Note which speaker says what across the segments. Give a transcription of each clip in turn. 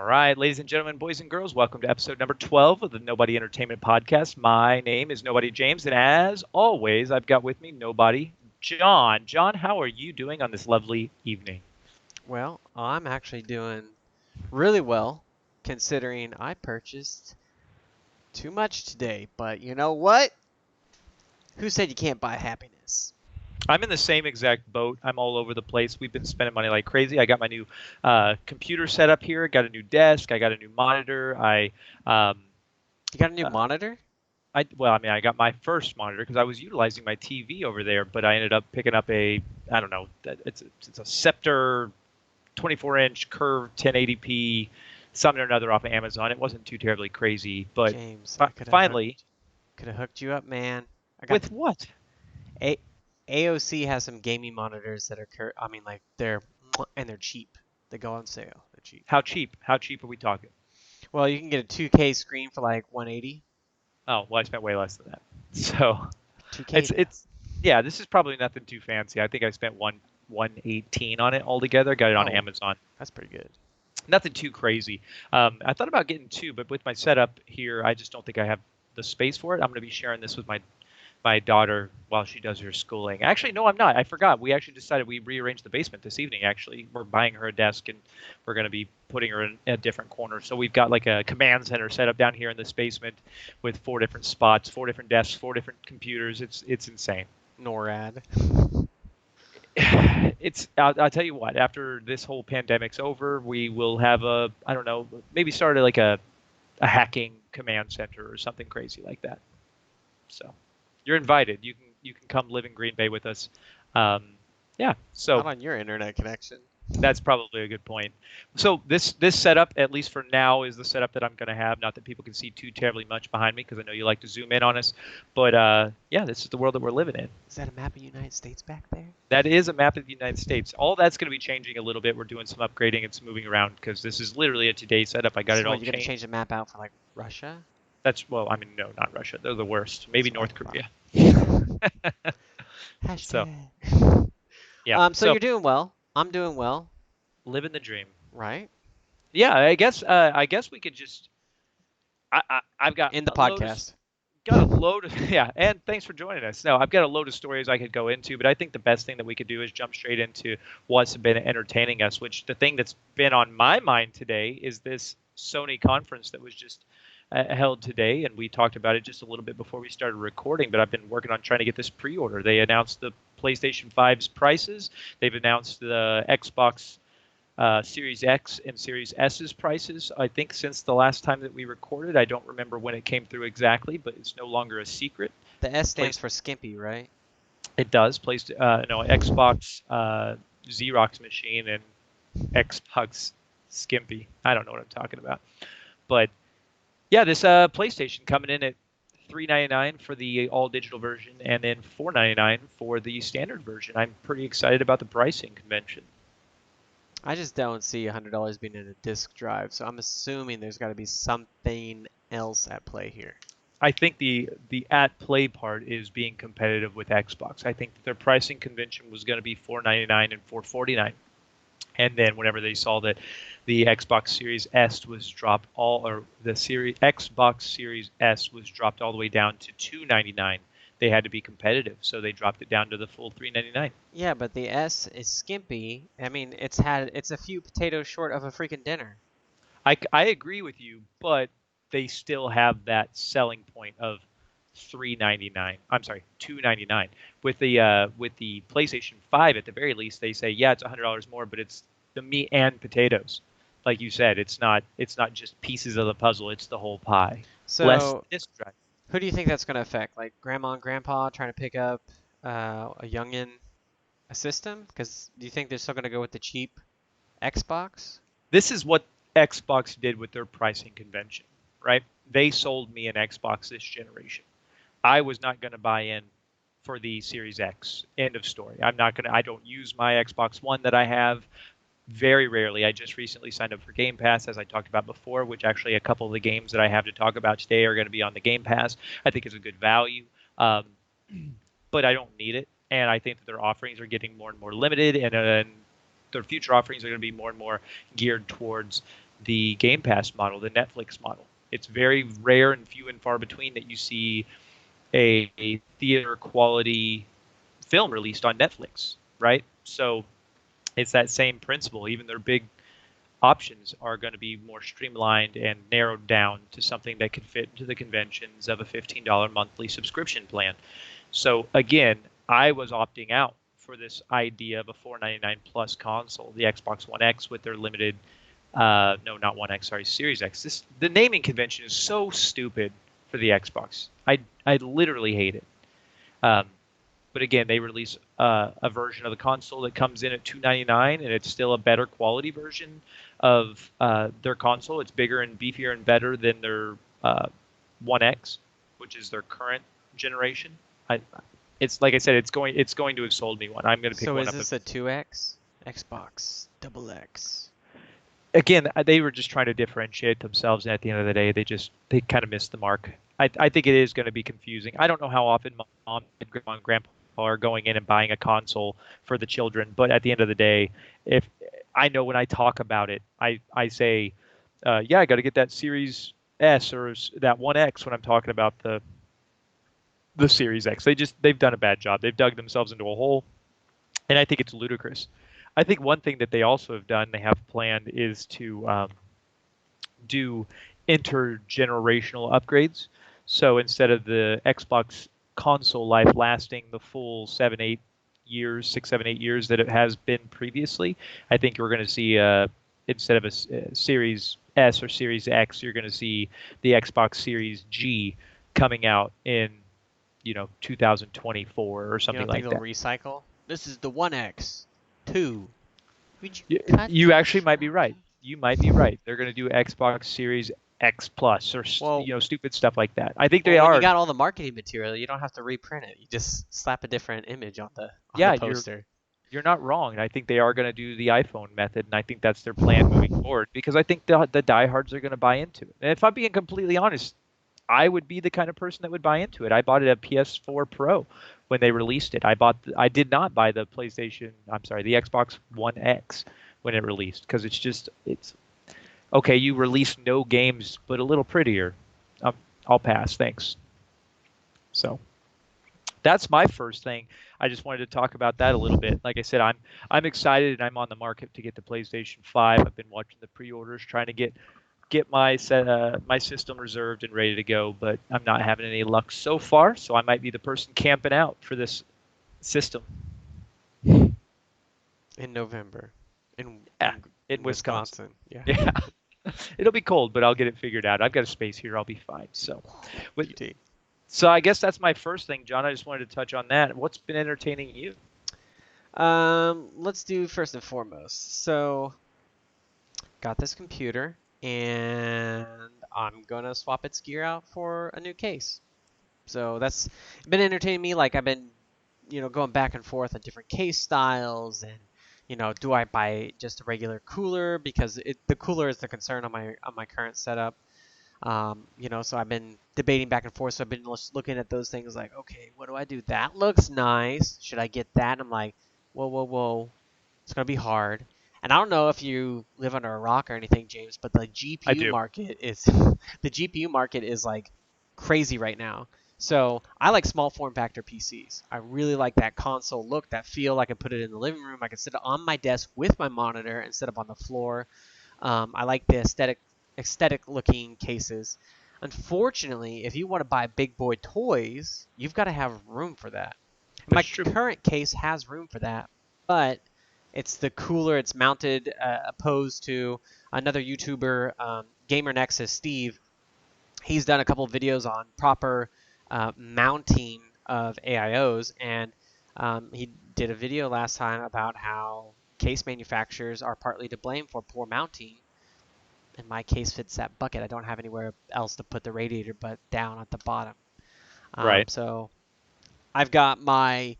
Speaker 1: right, ladies and gentlemen, boys and girls, welcome to episode number 12 of the Nobody Entertainment Podcast. My name is Nobody Jaymes, and as always, I've got with me Nobody John. John, how are you doing on this lovely evening?
Speaker 2: Well, I'm actually doing really well considering I purchased too much today. But you know what? Who said you can't buy happiness?
Speaker 1: I'm in the same exact boat. I'm all over the place. We've been spending money like crazy. I got my new computer set up here. Got a new desk. I got a new monitor. Um,
Speaker 2: You got a new
Speaker 1: uh,
Speaker 2: monitor?
Speaker 1: I got my first monitor because I was utilizing my TV over there, but I ended up picking up I don't know, it's a Scepter 24-inch curved 1080p something or another off of Amazon. It wasn't too terribly crazy, but
Speaker 2: James, I
Speaker 1: finally,
Speaker 2: could have hooked you up, man. I got
Speaker 1: with what?
Speaker 2: A AOC has some gaming monitors that are they're cheap. They go on sale. They're cheap.
Speaker 1: How cheap? How cheap are we talking?
Speaker 2: Well, you can get a 2K screen for like 180.
Speaker 1: Oh, well, I spent way less than that. So
Speaker 2: 2K now.
Speaker 1: it's yeah, this is probably nothing too fancy. I think I spent 118 on it altogether. Got it on
Speaker 2: Oh,
Speaker 1: Amazon.
Speaker 2: that's pretty good.
Speaker 1: Nothing too crazy. I thought about getting two, but with my setup here, I just don't think I have the space for it. I'm going to be sharing this with my daughter while she does her schooling. Actually, no, I'm not. I forgot. We actually decided we rearranged the basement this evening. Actually, we're buying her a desk and we're going to be putting her in a different corner. So we've got like a command center set up down here in this basement with 4 different spots, 4 different desks, 4 different computers. It's insane.
Speaker 2: NORAD.
Speaker 1: I'll tell you what, after this whole pandemic's over, we will have I don't know, maybe start like a hacking command center or something crazy like that. So you're invited. You can come live in Green Bay with us. Um, yeah. So
Speaker 2: Not on your internet connection.
Speaker 1: that's probably a good point. So this setup, at least for now, is the setup that I'm going to have. Not that people can see too terribly much behind me, because I know you like to zoom in on us. But yeah, this is the world that we're living in.
Speaker 2: Is that a map of the United States back there?
Speaker 1: That is a map of the United States. All that's going to be changing a little bit. We're doing some upgrading and some moving around because this is literally a today setup. I got
Speaker 2: So
Speaker 1: it all
Speaker 2: what, you're gonna
Speaker 1: changed.
Speaker 2: change the map out for like Russia?
Speaker 1: Well, I mean, no, not Russia. They're the worst. Maybe
Speaker 2: That's what
Speaker 1: North
Speaker 2: I
Speaker 1: Korea.
Speaker 2: thought.
Speaker 1: So
Speaker 2: Hashtag.
Speaker 1: yeah.
Speaker 2: So
Speaker 1: So
Speaker 2: you're doing well. I'm doing well,
Speaker 1: living the dream.
Speaker 2: right?
Speaker 1: Yeah, I guess we could just. I've got
Speaker 2: In the
Speaker 1: a load of
Speaker 2: podcast.
Speaker 1: got a load of yeah, and thanks for joining us. No, I've got a load of stories I could go into, but I think the best thing that we could do is jump straight into what's been entertaining us. Which the thing that's been on my mind today is this Sony conference that was just held today, and we talked about it just a little bit before we started recording. But I've been working on trying to get this pre-order. They announced the PlayStation 5's prices. They've announced the Xbox Series X and Series S's prices. I think since the last time that we recorded, I don't remember when it came through exactly, but it's no longer a secret.
Speaker 2: The S stands
Speaker 1: Place
Speaker 2: for Skimpy, right?
Speaker 1: it does place no Xbox Xerox machine and Xbox Skimpy. I don't know what I'm talking about, but yeah, this PlayStation coming in at $399 for the all digital version, and then $499 for the standard version. I'm pretty excited about the pricing convention.
Speaker 2: I just don't see $100 being in a disk drive, so I'm assuming there's got to be something else at play here.
Speaker 1: I think the at play part is being competitive with Xbox. I think that their pricing convention was going to be $499 and $449, and then whenever they saw that the Xbox Series S was dropped or the Xbox Series S was dropped all the way down to $299, they had to be competitive, so they dropped it down to the full $399.
Speaker 2: Yeah, but the S is skimpy. I mean, it's a few potatoes short of a freaking dinner.
Speaker 1: I agree with you, but they still have that selling point of $399. I'm sorry, $299. With the PlayStation 5, at the very least, they say yeah, it's $100 more, but it's the meat and potatoes. Like you said, it's not just pieces of the puzzle; it's the whole pie. Less
Speaker 2: So,
Speaker 1: disk drive.
Speaker 2: who do you think that's going to affect? Like grandma and grandpa trying to pick up a youngin a system? Because do you think they're still going to go with the cheap Xbox?
Speaker 1: This is what Xbox did with their pricing convention, right? They sold me an Xbox this generation. I was not going to buy in for the Series X. End of story. I don't use my Xbox One that I have very rarely. I just recently signed up for Game Pass, as I talked about before, which actually a couple of the games that I have to talk about today are going to be on the Game Pass. I think it's a good value, um, but I don't need it. And I think that their offerings are getting more and more limited, and their future offerings are going to be more and more geared towards the Game Pass model, the Netflix model. It's very rare and few and far between that you see a theater quality film released on Netflix, right? So it's that same principle. Even their big options are going to be more streamlined and narrowed down to something that can fit into the conventions of a $15 monthly subscription plan. So again, I was opting out for this idea of a 499 plus console, the Xbox One X with their limited no, not One X, sorry, Series X. The naming convention is so stupid for the Xbox. I literally hate it. Um, but again, they release a version of the console that comes in at 299, and it's still a better quality version of their console. It's bigger and beefier and better than their One X, which is their current generation. I, it's like I said, it's going to have sold me one. I'm going to pick
Speaker 2: So
Speaker 1: one
Speaker 2: is
Speaker 1: up.
Speaker 2: this a 2X? Xbox double X.
Speaker 1: Again, they were just trying to differentiate themselves, and at the end of the day, they kind of missed the mark. I think it is going to be confusing. I don't know how often mom and grandma and grandpa are going in and buying a console for the children, but at the end of the day, if I know when I talk about it, I say, yeah, I got to get that Series S or that One X when I'm talking about the Series X. They've done a bad job. They've dug themselves into a hole, and I think it's ludicrous. I think one thing that they also have done, they have planned, is to do intergenerational upgrades. So instead of the Xbox console life lasting the full 7, 8 years, 6, 7, 8 years that it has been previously, I think you're going to see instead of a Series S or Series X, you're going to see the Xbox Series G coming out in 2024 or
Speaker 2: You
Speaker 1: something
Speaker 2: don't think
Speaker 1: like
Speaker 2: they'll
Speaker 1: that.
Speaker 2: recycle? This is the 1X. 2. Would you
Speaker 1: You,
Speaker 2: cut
Speaker 1: you
Speaker 2: the
Speaker 1: actually might be right.
Speaker 2: trauma?
Speaker 1: You might be right. They're going to do Xbox Series X Plus or
Speaker 2: Well,
Speaker 1: stupid stuff like that. I think they
Speaker 2: well, when you
Speaker 1: are.
Speaker 2: got all the marketing material, you don't have to reprint it. You just slap a different image on the
Speaker 1: Yeah, you're
Speaker 2: poster.
Speaker 1: you're not wrong. And I think they are going to do the iPhone method, and I think that's their plan moving forward because I think the diehards are going to buy into it. And if I'm being completely honest, I would be the kind of person that would buy into it. I bought it at PS4 Pro when they released it. I did not buy the PlayStation. I'm sorry, the Xbox One X when it released because it's okay. You release no games, but a little prettier. Um, I'll pass. Thanks. So that's my first thing. I just wanted to talk about that a little bit. Like I said, I'm excited and I'm on the market to get the PlayStation 5. I've been watching the pre-orders, trying to get my system reserved and ready to go, but I'm not having any luck so far. So I might be the person camping out for this system.
Speaker 2: In November. In
Speaker 1: Yeah,
Speaker 2: in
Speaker 1: in
Speaker 2: in
Speaker 1: Wisconsin.
Speaker 2: Wisconsin. Yeah.
Speaker 1: Yeah, it'll be cold, but I'll get it figured out. I've got a space here. I'll be fine. So, with,
Speaker 2: QT.
Speaker 1: so I guess that's my first thing, John. I just wanted to touch on that. What's been entertaining you?
Speaker 2: Let's do first and foremost. So, got this computer, and I'm gonna swap its gear out for a new case. So that's been entertaining me. Like I've been, going back and forth on different case styles, and do I buy just a regular cooler because the cooler is the concern on my current setup. So I've been debating back and forth. So I've been just looking at those things like, okay, what do I do? That looks nice. Should I get that? And I'm like, whoa, whoa, whoa. It's gonna be hard. And I don't know if you live under a rock or anything, James, but the
Speaker 1: I
Speaker 2: GPU
Speaker 1: do.
Speaker 2: market is the GPU market is like crazy right now. So I like small form factor PCs. I really like that console look, that feel. I can put it in the living room. I can sit on my desk with my monitor instead of on the floor. I like the aesthetic looking cases. Unfortunately, if you want to buy big boy toys, you've got to have room for that. My
Speaker 1: That's true.
Speaker 2: current case has room for that, but it's the cooler. It's mounted opposed to another YouTuber, Gamer Nexus Steve. He's done a couple of videos on proper mounting of AIOs, and he did a video last time about how case manufacturers are partly to blame for poor mounting, and my case fits that bucket. I don't have anywhere else to put the radiator but down at the bottom.
Speaker 1: Right.
Speaker 2: So I've got my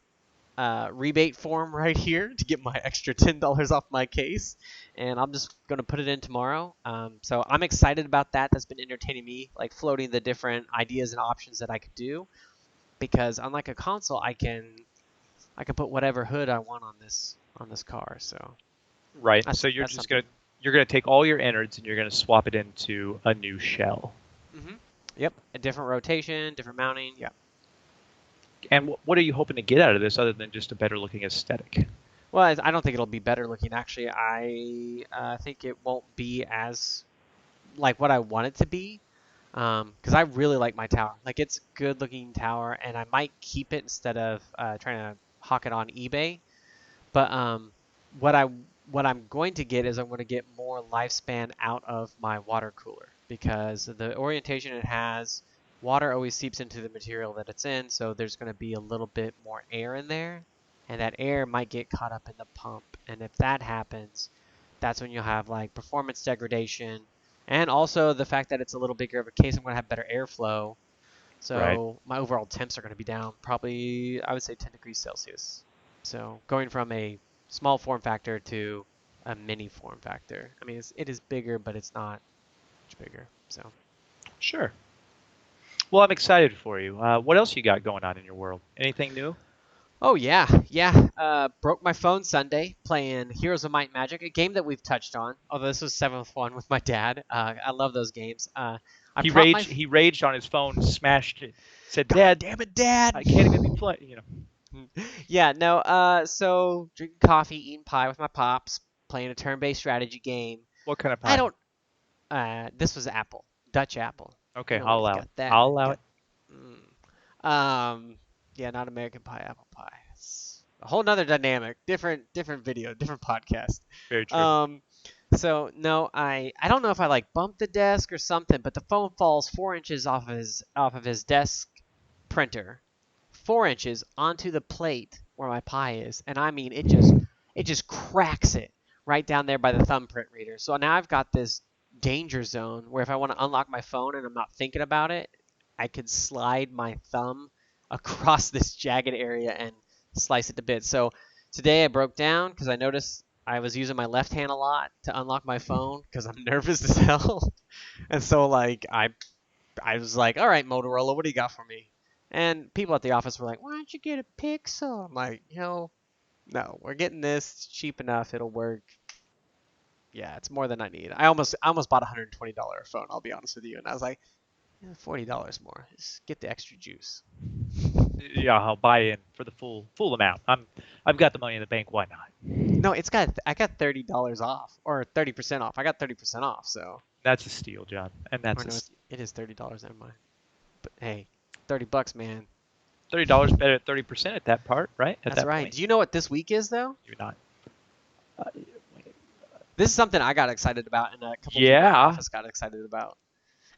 Speaker 2: rebate form right here to get my extra $10 off my case, and I'm just gonna put it in tomorrow. So I'm excited about that. That's been entertaining me, like floating the different ideas and options that I could do. Because unlike a console, I can put whatever hood I want on this car. So
Speaker 1: Right.
Speaker 2: that's
Speaker 1: So you're
Speaker 2: that's
Speaker 1: just gonna
Speaker 2: something.
Speaker 1: You're going to take all your innards and you're going to swap it into a new shell.
Speaker 2: Yep, a different rotation, different mounting. Yeah.
Speaker 1: And what are you hoping to get out of this other than just a better looking aesthetic?
Speaker 2: Well, I don't think it'll be better looking. Actually, I think it won't be as like what I want it to be. Because I really like my tower. Like it's a good looking tower, and I might keep it instead of trying to hawk it on eBay. But what I what I'm going to get is I'm going to get more lifespan out of my water cooler because the orientation it has, water always seeps into the material that it's in, so there's going to be a little bit more air in there, and that air might get caught up in the pump. And if that happens, that's when you'll have like performance degradation, and also the fact that it's a little bigger of a case, I'm going to have better airflow.
Speaker 1: Right.
Speaker 2: So my overall temps are going to be down probably, I would say 10 degrees Celsius. So going from a small form factor to a mini form factor. I mean, it is bigger, but it's not much bigger. So.
Speaker 1: Sure. Well, I'm excited for you. What else you got going on in your world? Anything new?
Speaker 2: Oh yeah, yeah. Broke my phone Sunday playing Heroes of Might and Magic, a game that we've touched on. Although this was seventh one with my dad. I love those games. I
Speaker 1: He
Speaker 2: propped my.
Speaker 1: raged. He raged on his phone, smashed it. Said,
Speaker 2: God
Speaker 1: "Dad,
Speaker 2: damn it, Dad!
Speaker 1: I can't even be playing."
Speaker 2: Yeah, no. So drinking coffee, eating pie with my pops, playing a turn-based strategy game.
Speaker 1: What kind of
Speaker 2: I
Speaker 1: pie?
Speaker 2: don't. This was Apple, Dutch Apple.
Speaker 1: Okay,
Speaker 2: You know
Speaker 1: I'll
Speaker 2: when you
Speaker 1: allow it.
Speaker 2: got that.
Speaker 1: I'll allow
Speaker 2: Got,
Speaker 1: it.
Speaker 2: yeah, not American Pie, Apple Pie. It's a whole nother dynamic, different video, different podcast.
Speaker 1: Very true.
Speaker 2: Um, so no, I don't know if I like bumped the desk or something, but the phone falls 4 inches off of his desk printer, 4 inches onto the plate where my pie is, and I mean it just cracks it right down there by the thumbprint reader. So now I've got this danger zone where if I want to unlock my phone and I'm not thinking about it, I could slide my thumb across this jagged area and slice it to bits. So today I broke down because I noticed I was using my left hand a lot to unlock my phone because I'm nervous as hell. And so like I was like, all right, Motorola, what do you got for me? And people at the office were like, why don't you get a Pixel? I'm like, no, we're getting this. It's cheap enough. It'll work. Yeah, it's more than I need. I almost bought a $120 phone. I'll be honest with you. And I was like, yeah, $40 more. Just get the extra juice.
Speaker 1: Yeah, I'll buy in for the full amount. I've got the money in the bank. Why not?
Speaker 2: No, I got $30 off or 30% off. I got 30% off. So,
Speaker 1: That's a steal, John. And
Speaker 2: or
Speaker 1: that's a
Speaker 2: no,
Speaker 1: steal.
Speaker 2: it is $30. Never mind. But hey, $30, man.
Speaker 1: $30 better at 30% at that part, right? At
Speaker 2: That's
Speaker 1: that
Speaker 2: right.
Speaker 1: point,
Speaker 2: Do you know what this week is though?
Speaker 1: you're not. Uh,
Speaker 2: This is something I got excited about, and a couple people in the
Speaker 1: yeah.
Speaker 2: office got excited about.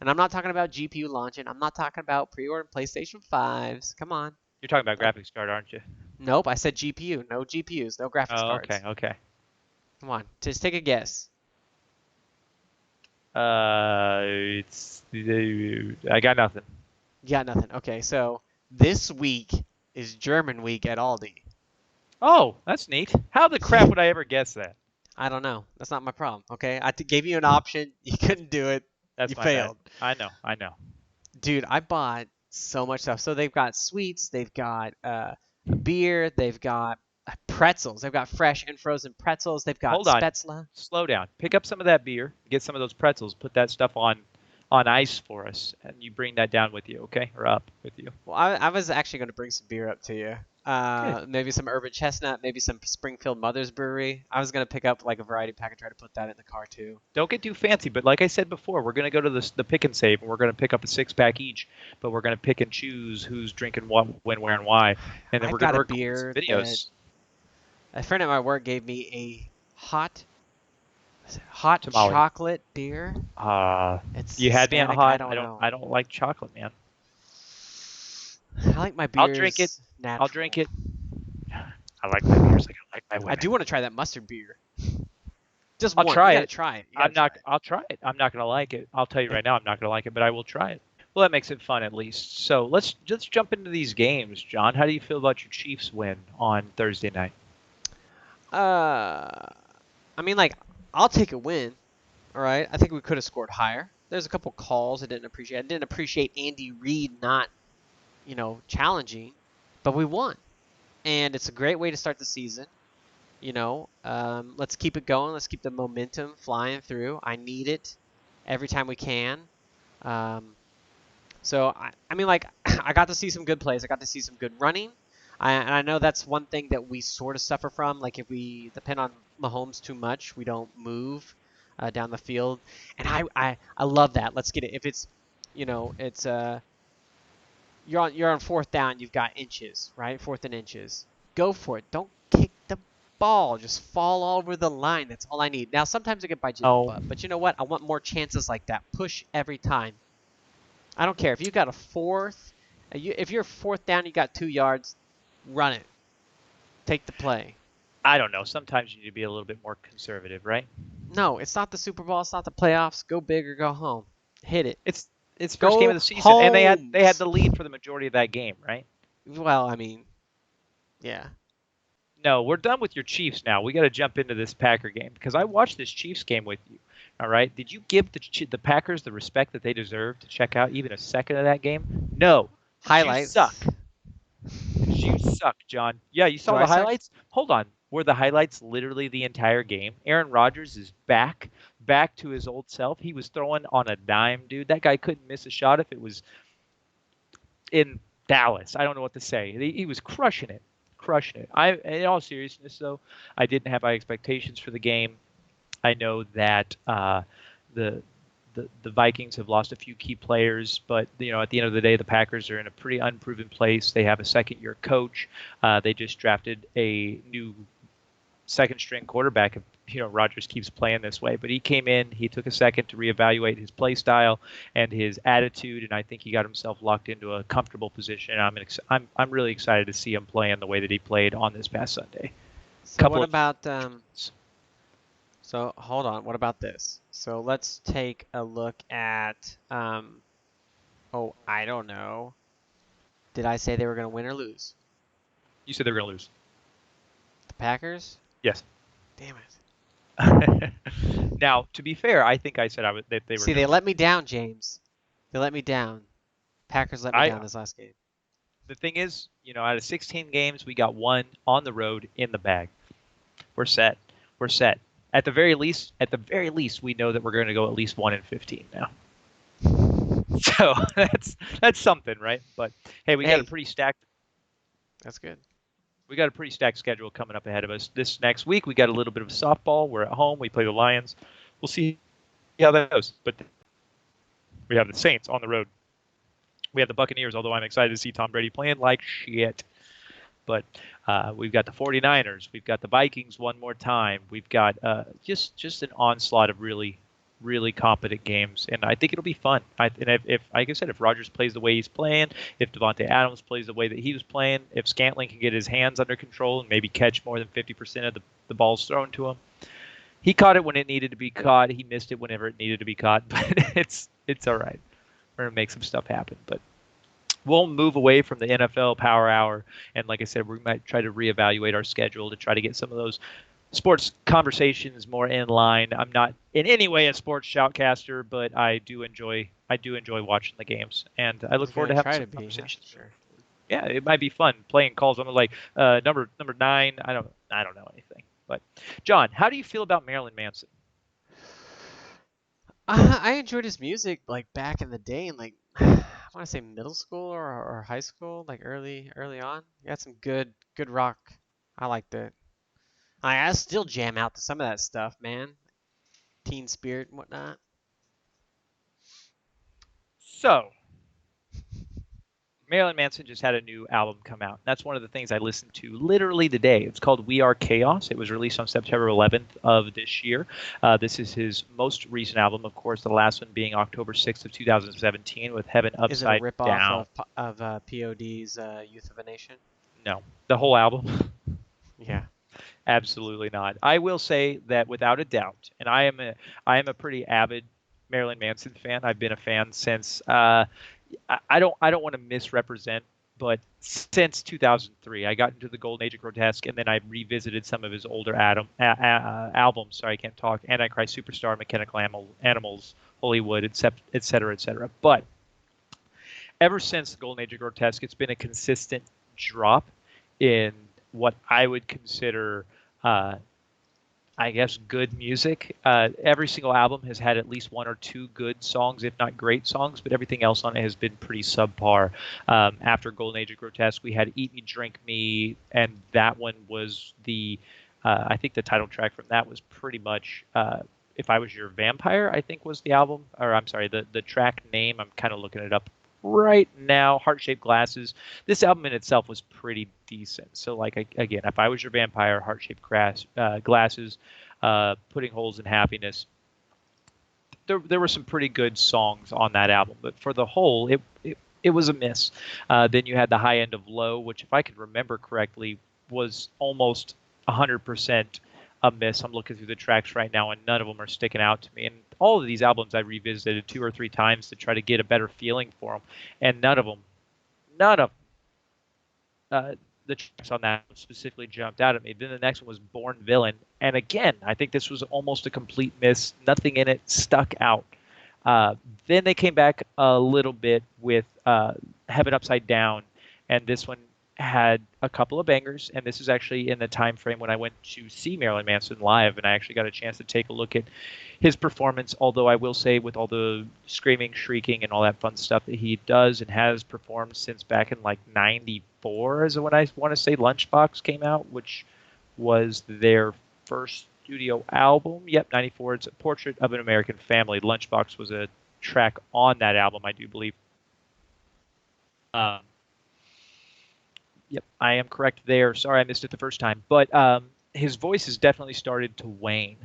Speaker 2: And I'm not talking about GPU launching. I'm not talking about pre-order PlayStation 5s. Come on.
Speaker 1: You're talking about
Speaker 2: Uh,
Speaker 1: graphics card, aren't you?
Speaker 2: Nope, I said GPU. No GPUs, no graphics
Speaker 1: Oh, okay,
Speaker 2: cards.
Speaker 1: okay.
Speaker 2: Come on, just take a guess.
Speaker 1: It's I got nothing.
Speaker 2: You got nothing. Okay, so this week is German week at Aldi.
Speaker 1: Oh, that's neat. How the crap would I ever guess that?
Speaker 2: I don't know. That's not my problem. Okay, gave you an option. You couldn't do it.
Speaker 1: That's
Speaker 2: You
Speaker 1: my bad.
Speaker 2: failed.
Speaker 1: I know, I know.
Speaker 2: Dude, I bought so much stuff. So they've got sweets, they've got a beer, they've got pretzels, they've got fresh and frozen pretzels, they've got
Speaker 1: Hold on.
Speaker 2: Spätzle.
Speaker 1: Slow down. Pick up some of that beer. Get some of those pretzels. Put that stuff on ice for us, and you bring that down with you, okay? Or up with you.
Speaker 2: Well, I was actually going to bring some beer up to you.
Speaker 1: Good.
Speaker 2: Maybe some Urban Chestnut, maybe some Springfield Mother's Brewery. I was going to pick up like a variety pack and try to put that in the car too.
Speaker 1: Don't get too fancy, but like I said before, we're gonna go to the pick and save, and we're gonna pick up a 6-pack each. But we're gonna pick and choose who's drinking what, when, where, and why, and then
Speaker 2: I've
Speaker 1: we're
Speaker 2: got
Speaker 1: gonna
Speaker 2: a
Speaker 1: record some
Speaker 2: beer
Speaker 1: videos.
Speaker 2: that a friend at my work gave me a hot
Speaker 1: Tamale.
Speaker 2: chocolate beer. It's
Speaker 1: You had me at
Speaker 2: Hispanic.
Speaker 1: hot.
Speaker 2: I don't know.
Speaker 1: I don't like chocolate, man.
Speaker 2: I like my
Speaker 1: I'll
Speaker 2: beers
Speaker 1: drink it.
Speaker 2: natural.
Speaker 1: I'll drink it. I like my beers like I like my women.
Speaker 2: I do want to try that mustard beer. Just
Speaker 1: I'll
Speaker 2: one.
Speaker 1: try
Speaker 2: You gotta
Speaker 1: it.
Speaker 2: try it. You
Speaker 1: I'm
Speaker 2: gotta try
Speaker 1: not.
Speaker 2: it.
Speaker 1: I'll try it. I'm not gonna like it. I'll tell you right now, I'm not gonna like it, but I will try it. Well, that makes it fun at least. So let's just jump into these games, John. How do you feel about your Chiefs win on Thursday night?
Speaker 2: I mean, like, I'll take a win. All right. I think we could have scored higher. There's a couple calls I didn't appreciate. I didn't appreciate Andy Reid not, challenging, but we won, and it's a great way to start the season. Let's keep it going. Let's keep the momentum flying through. I need it every time we can. Um, I mean, like, I got to see some good plays. I got to see some good running. And I know that's one thing that we sort of suffer from. Like, if we depend on Mahomes too much, we don't move down the field. And I love that. Let's get it. If it's, it's you're on fourth down, you've got inches, right? Fourth and inches. Go for it. Don't kick the ball. Just fall over the line. That's all I need. Now, sometimes it can bite you in the
Speaker 1: Oh,
Speaker 2: butt, but you know what? I want more chances like that. Push every time. I don't care if you got a fourth. If you're fourth down, you got 2 yards. Run it. Take the play.
Speaker 1: I don't know. Sometimes you need to be a little bit more conservative, right?
Speaker 2: No, it's not the Super Bowl. It's not the playoffs. Go big or go home. Hit it.
Speaker 1: It's first game of
Speaker 2: Go
Speaker 1: the season, and they had
Speaker 2: homes.
Speaker 1: the lead for the majority of that game, right?
Speaker 2: Well, I mean, yeah.
Speaker 1: No, we're done with your Chiefs now. We got to jump into this Packer game because I watched this Chiefs game with you. All right, did you give the Packers the respect that they deserve to check out even a second of that game? No, the Chiefs suck.
Speaker 2: Highlights.
Speaker 1: The Chiefs suck, John. Yeah, you
Speaker 2: Do
Speaker 1: saw
Speaker 2: I
Speaker 1: the
Speaker 2: suck?
Speaker 1: highlights. Hold on, were the highlights literally the entire game? Aaron Rodgers is back to his old self. He was throwing on a dime, dude. That guy couldn't miss a shot if it was in Dallas. I don't know what to say. He was crushing it, crushing it. In all seriousness, though, I didn't have high expectations for the game. I know that the the Vikings have lost a few key players, but at the end of the day, the Packers are in a pretty unproven place. They have a second-year coach. They just drafted a new second-string quarterback. If Rodgers keeps playing this way, but he came in, he took a second to reevaluate his play style and his attitude, and I think he got himself locked into a comfortable position. I'm really excited to see him playing the way that he played on this past Sunday.
Speaker 2: So
Speaker 1: Couple
Speaker 2: what
Speaker 1: of
Speaker 2: about So hold on. What about this? So let's take a look at oh, I don't know. Did I say they were going to win or lose?
Speaker 1: you said they were going to lose.
Speaker 2: The Packers?
Speaker 1: Yes.
Speaker 2: Damn it.
Speaker 1: Now, to be fair, I think I said that they were
Speaker 2: See,
Speaker 1: going
Speaker 2: they
Speaker 1: to.
Speaker 2: let me down, James. They let me down. Packers let me
Speaker 1: I
Speaker 2: down this last game.
Speaker 1: The thing is, out of 16 games, we got one on the road in the bag. We're set. We're set. At the very least, we know that we're going to go at least 1-15 now. So that's something, right? But hey,
Speaker 2: Hey, that's good.
Speaker 1: we got a pretty stacked schedule coming up ahead of us. This next week, we got a little bit of softball. We're at home. We play the Lions. We'll see how that goes. But we have the Saints on the road. We have the Buccaneers, although I'm excited to see Tom Brady playing like shit. But we've got the 49ers. We've got the Vikings one more time. We've got just an onslaught of really, really competent games, and I think it'll be fun. If like I said, if Rodgers plays the way he's playing, if Devontae Adams plays the way that he was playing, if Scantling can get his hands under control and maybe catch more than 50% of the balls thrown to him, he caught it when it needed to be caught. He missed it whenever it needed to be caught, but it's all right. We're gonna make some stuff happen, but we'll move away from the NFL Power Hour, and like I said, we might try to reevaluate our schedule to try to get some of those sports conversations more in line. I'm not in any way a sports shoutcaster, but I do enjoy watching the games, and I
Speaker 2: I
Speaker 1: look
Speaker 2: was
Speaker 1: forward
Speaker 2: gonna
Speaker 1: to having
Speaker 2: try
Speaker 1: some
Speaker 2: to be, that's for
Speaker 1: conversations.
Speaker 2: sure.
Speaker 1: Yeah, it might be fun playing calls. I'm like number 9. I don't know anything, but John, how do you feel about Marilyn Manson?
Speaker 2: I enjoyed his music like back in the day, and like I want to say middle school or high school, like early on. He had some good rock. I liked it. I still jam out to some of that stuff, man. Teen Spirit and whatnot.
Speaker 1: So Marilyn Manson just had a new album come out. That's one of the things I listened to literally today. It's called We Are Chaos. It was released on September 11th of this year. This is his most recent album, of course, the last one being October 6th of 2017 with Heaven
Speaker 2: Is it a
Speaker 1: Upside
Speaker 2: ripoff
Speaker 1: Down.
Speaker 2: of POD's Youth of a Nation?
Speaker 1: No, the whole album.
Speaker 2: Yeah.
Speaker 1: Absolutely not. I will say that without a doubt, and I am a pretty avid Marilyn Manson fan. I've been a fan since I don't want to misrepresent, but since 2003, I got into the golden age of grotesque, and then I revisited some of his older albums. Sorry, I can't talk. Antichrist Superstar, Mechanical Animals, Hollywood, et cetera, et cetera. But ever since the golden age of grotesque, it's been a consistent drop in what I would consider uh, I guess good music. Every single album has had at least one or two good songs, if not great songs, but everything else on it has been pretty subpar. After Golden Age of Grotesque, we had Eat Me, Drink Me, and that one was I think the title track from that was pretty much If I Was Your Vampire, I think was the album, or I'm sorry, the track name. I'm kind of looking it up right now. Heart Shaped Glasses. This album in itself was pretty decent. So, like, again, If I Was Your Vampire, Heart Shaped Glasses, Putting Holes in Happiness. There were some pretty good songs on that album, but for the whole, it was a miss. Then you had the high end of Low, which, if I can remember correctly, was almost 100% a miss. I'm looking through the tracks right now, and none of them are sticking out to me. And all of these albums I revisited two or three times to try to get a better feeling for them, and none of the tracks on that specifically jumped out at me. Then the next one was Born Villain, and again, I think this was almost a complete miss. Nothing in it stuck out. Uh, then they came back a little bit with Heaven Upside Down, and this one had a couple of bangers. And this is actually in the time frame when I went to see Marilyn Manson live, and I actually got a chance to take a look at his performance. Although I will say, with all the screaming, shrieking, and all that fun stuff that he does and has performed since back in like '94, is when I want to say Lunchbox came out, which was their first studio album. Yep, '94. It's a Portrait of an American Family. Lunchbox was a track on that album, I do believe. Um, yep, I am correct there. Sorry, I missed it the first time. But his voice has definitely started to wane.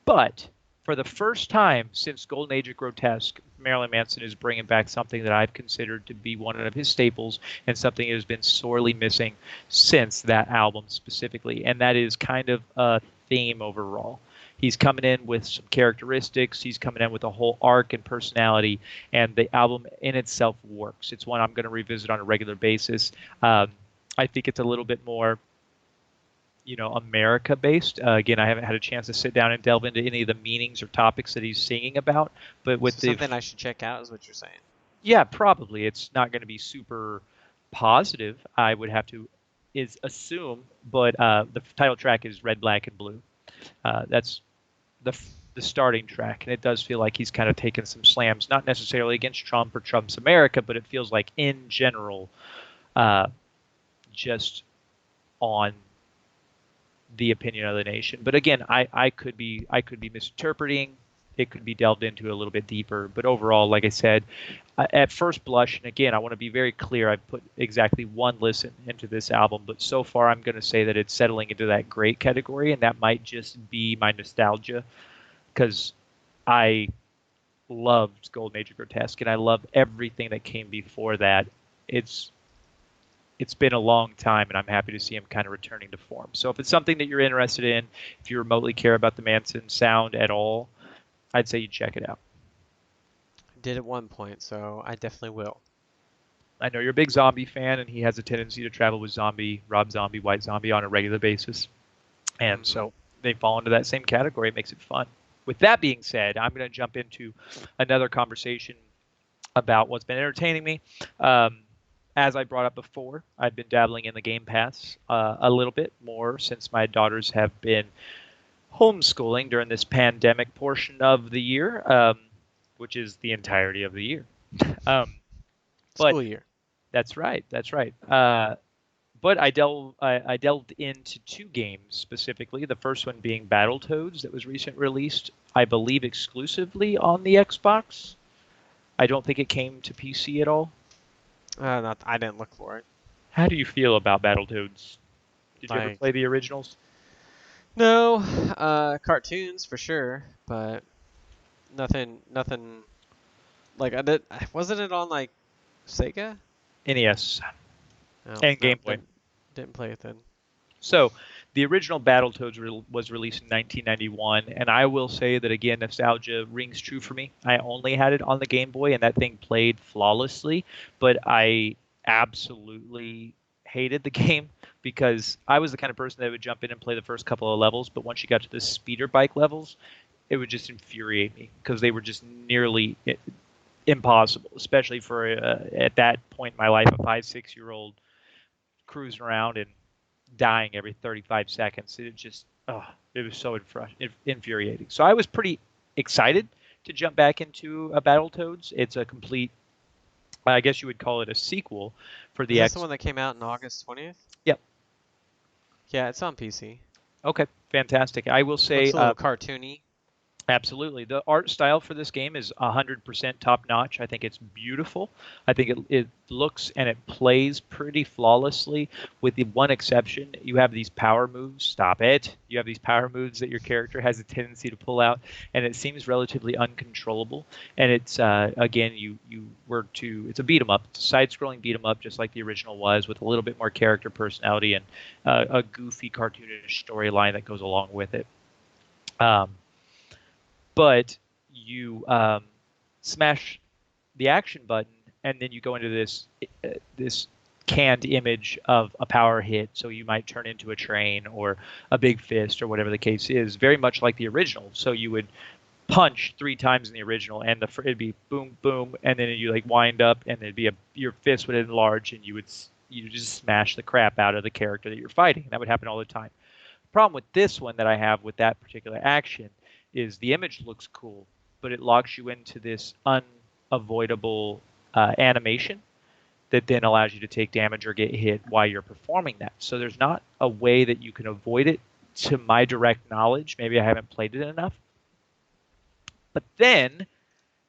Speaker 1: But for the first time since Golden Age of Grotesque, Marilyn Manson is bringing back something that I've considered to be one of his staples and something that has been sorely missing since that album specifically. And that is kind of a theme overall. He's coming in with some characteristics. He's coming in with a whole arc and personality, and the album in itself works. It's one I'm going to revisit on a regular basis. I think it's a little bit more America based. Again, I haven't had a chance to sit down and delve into any of the meanings or topics that he's singing about. But with
Speaker 2: So something I should check out is what you're saying.
Speaker 1: yeah, probably it's not going to be super positive. I would have to is assume, but the title track is Red, Black, and Blue. That's the starting track, and it does feel like he's kind of taken some slams, not necessarily against Trump or Trump's America, but it feels like in general, uh, just on the opinion of the nation. But again, I could be misinterpreting. It could be delved into a little bit deeper. But overall, like I said, at first blush, and again, I want to be very clear. I've put exactly one listen into this album, but so far I'm going to say that it's settling into that great category, and that might just be my nostalgia, because I loved Golden Age of Grotesque, and I love everything that came before that. It's it's been a long time, and I'm happy to see him kind of returning to form. So if it's something that you're interested in, if you remotely care about the Manson sound at all, I'd say you check it out.
Speaker 2: I did at one point, so I definitely will.
Speaker 1: I know you're a big zombie fan, and he has a tendency to travel with Rob Zombie, White Zombie on a regular basis. And
Speaker 2: Hmm.
Speaker 1: so they fall into that same category. It makes it fun. With that being said, I'm going to jump into another conversation about what's been entertaining me. Um, as I brought up before, I've been dabbling in the Game Pass a little bit more since my daughters have been homeschooling during this pandemic portion of the year, which is the entirety of the year. Um, but
Speaker 2: School year.
Speaker 1: that's right. That's right. But I delved into two games specifically. The first one being Battletoads, that was recently released, I believe, exclusively on the Xbox. I don't think it came to PC at all.
Speaker 2: Not I didn't look for it.
Speaker 1: How do you feel about Battletoads? Did you ever
Speaker 2: Like
Speaker 1: play the originals?
Speaker 2: no, cartoons for sure, but nothing. Like I did. Wasn't it on like Sega?
Speaker 1: NES
Speaker 2: No,
Speaker 1: and
Speaker 2: no,
Speaker 1: Game Boy.
Speaker 2: didn't play it then.
Speaker 1: So the original Battletoads was released in 1991, and I will say that again, nostalgia rings true for me. I only had it on the Game Boy, and that thing played flawlessly, but I absolutely hated the game because I was the kind of person that would jump in and play the first couple of levels, but once you got to the speeder bike levels, it would just infuriate me because they were just nearly impossible, especially for at that point in my life, a 5, 6 year old cruising around and dying every 35 seconds. It just, oh, it was so infuriating. So I was pretty excited to jump back into a Battletoads. It's a complete, I guess you would call it a sequel for
Speaker 2: Is
Speaker 1: the
Speaker 2: this the
Speaker 1: X.
Speaker 2: one that came out in August 20th?
Speaker 1: Yep.
Speaker 2: Yeah, it's on PC.
Speaker 1: Okay. Fantastic. I will say,
Speaker 2: Looks a little cartoony.
Speaker 1: absolutely. The art style for this game is 100% top notch. I think it's beautiful. I think it looks and it plays pretty flawlessly, with the one exception. You have these power moves. Stop it. You have these power moves that your character has a tendency to pull out, and it seems relatively uncontrollable. And it's, again, you were to, it's a beat 'em up. It's a side-scrolling beat 'em up, just like the original was, with a little bit more character personality and a goofy, cartoonish storyline that goes along with it. Um, but you smash the action button, and then you go into this canned image of a power hit. So you might turn into a train or a big fist or whatever the case is, very much like the original. So you would punch 3 times in the original, and it'd be boom, boom, and then you like wind up, and it'd be your fist would enlarge, and you just smash the crap out of the character that you're fighting. That would happen all the time. The problem with this one that I have with that particular action is the image looks cool, but it locks you into this unavoidable animation that then allows you to take damage or get hit while you're performing that. So there's not a way that you can avoid it, to my direct knowledge. Maybe I haven't played it enough. But then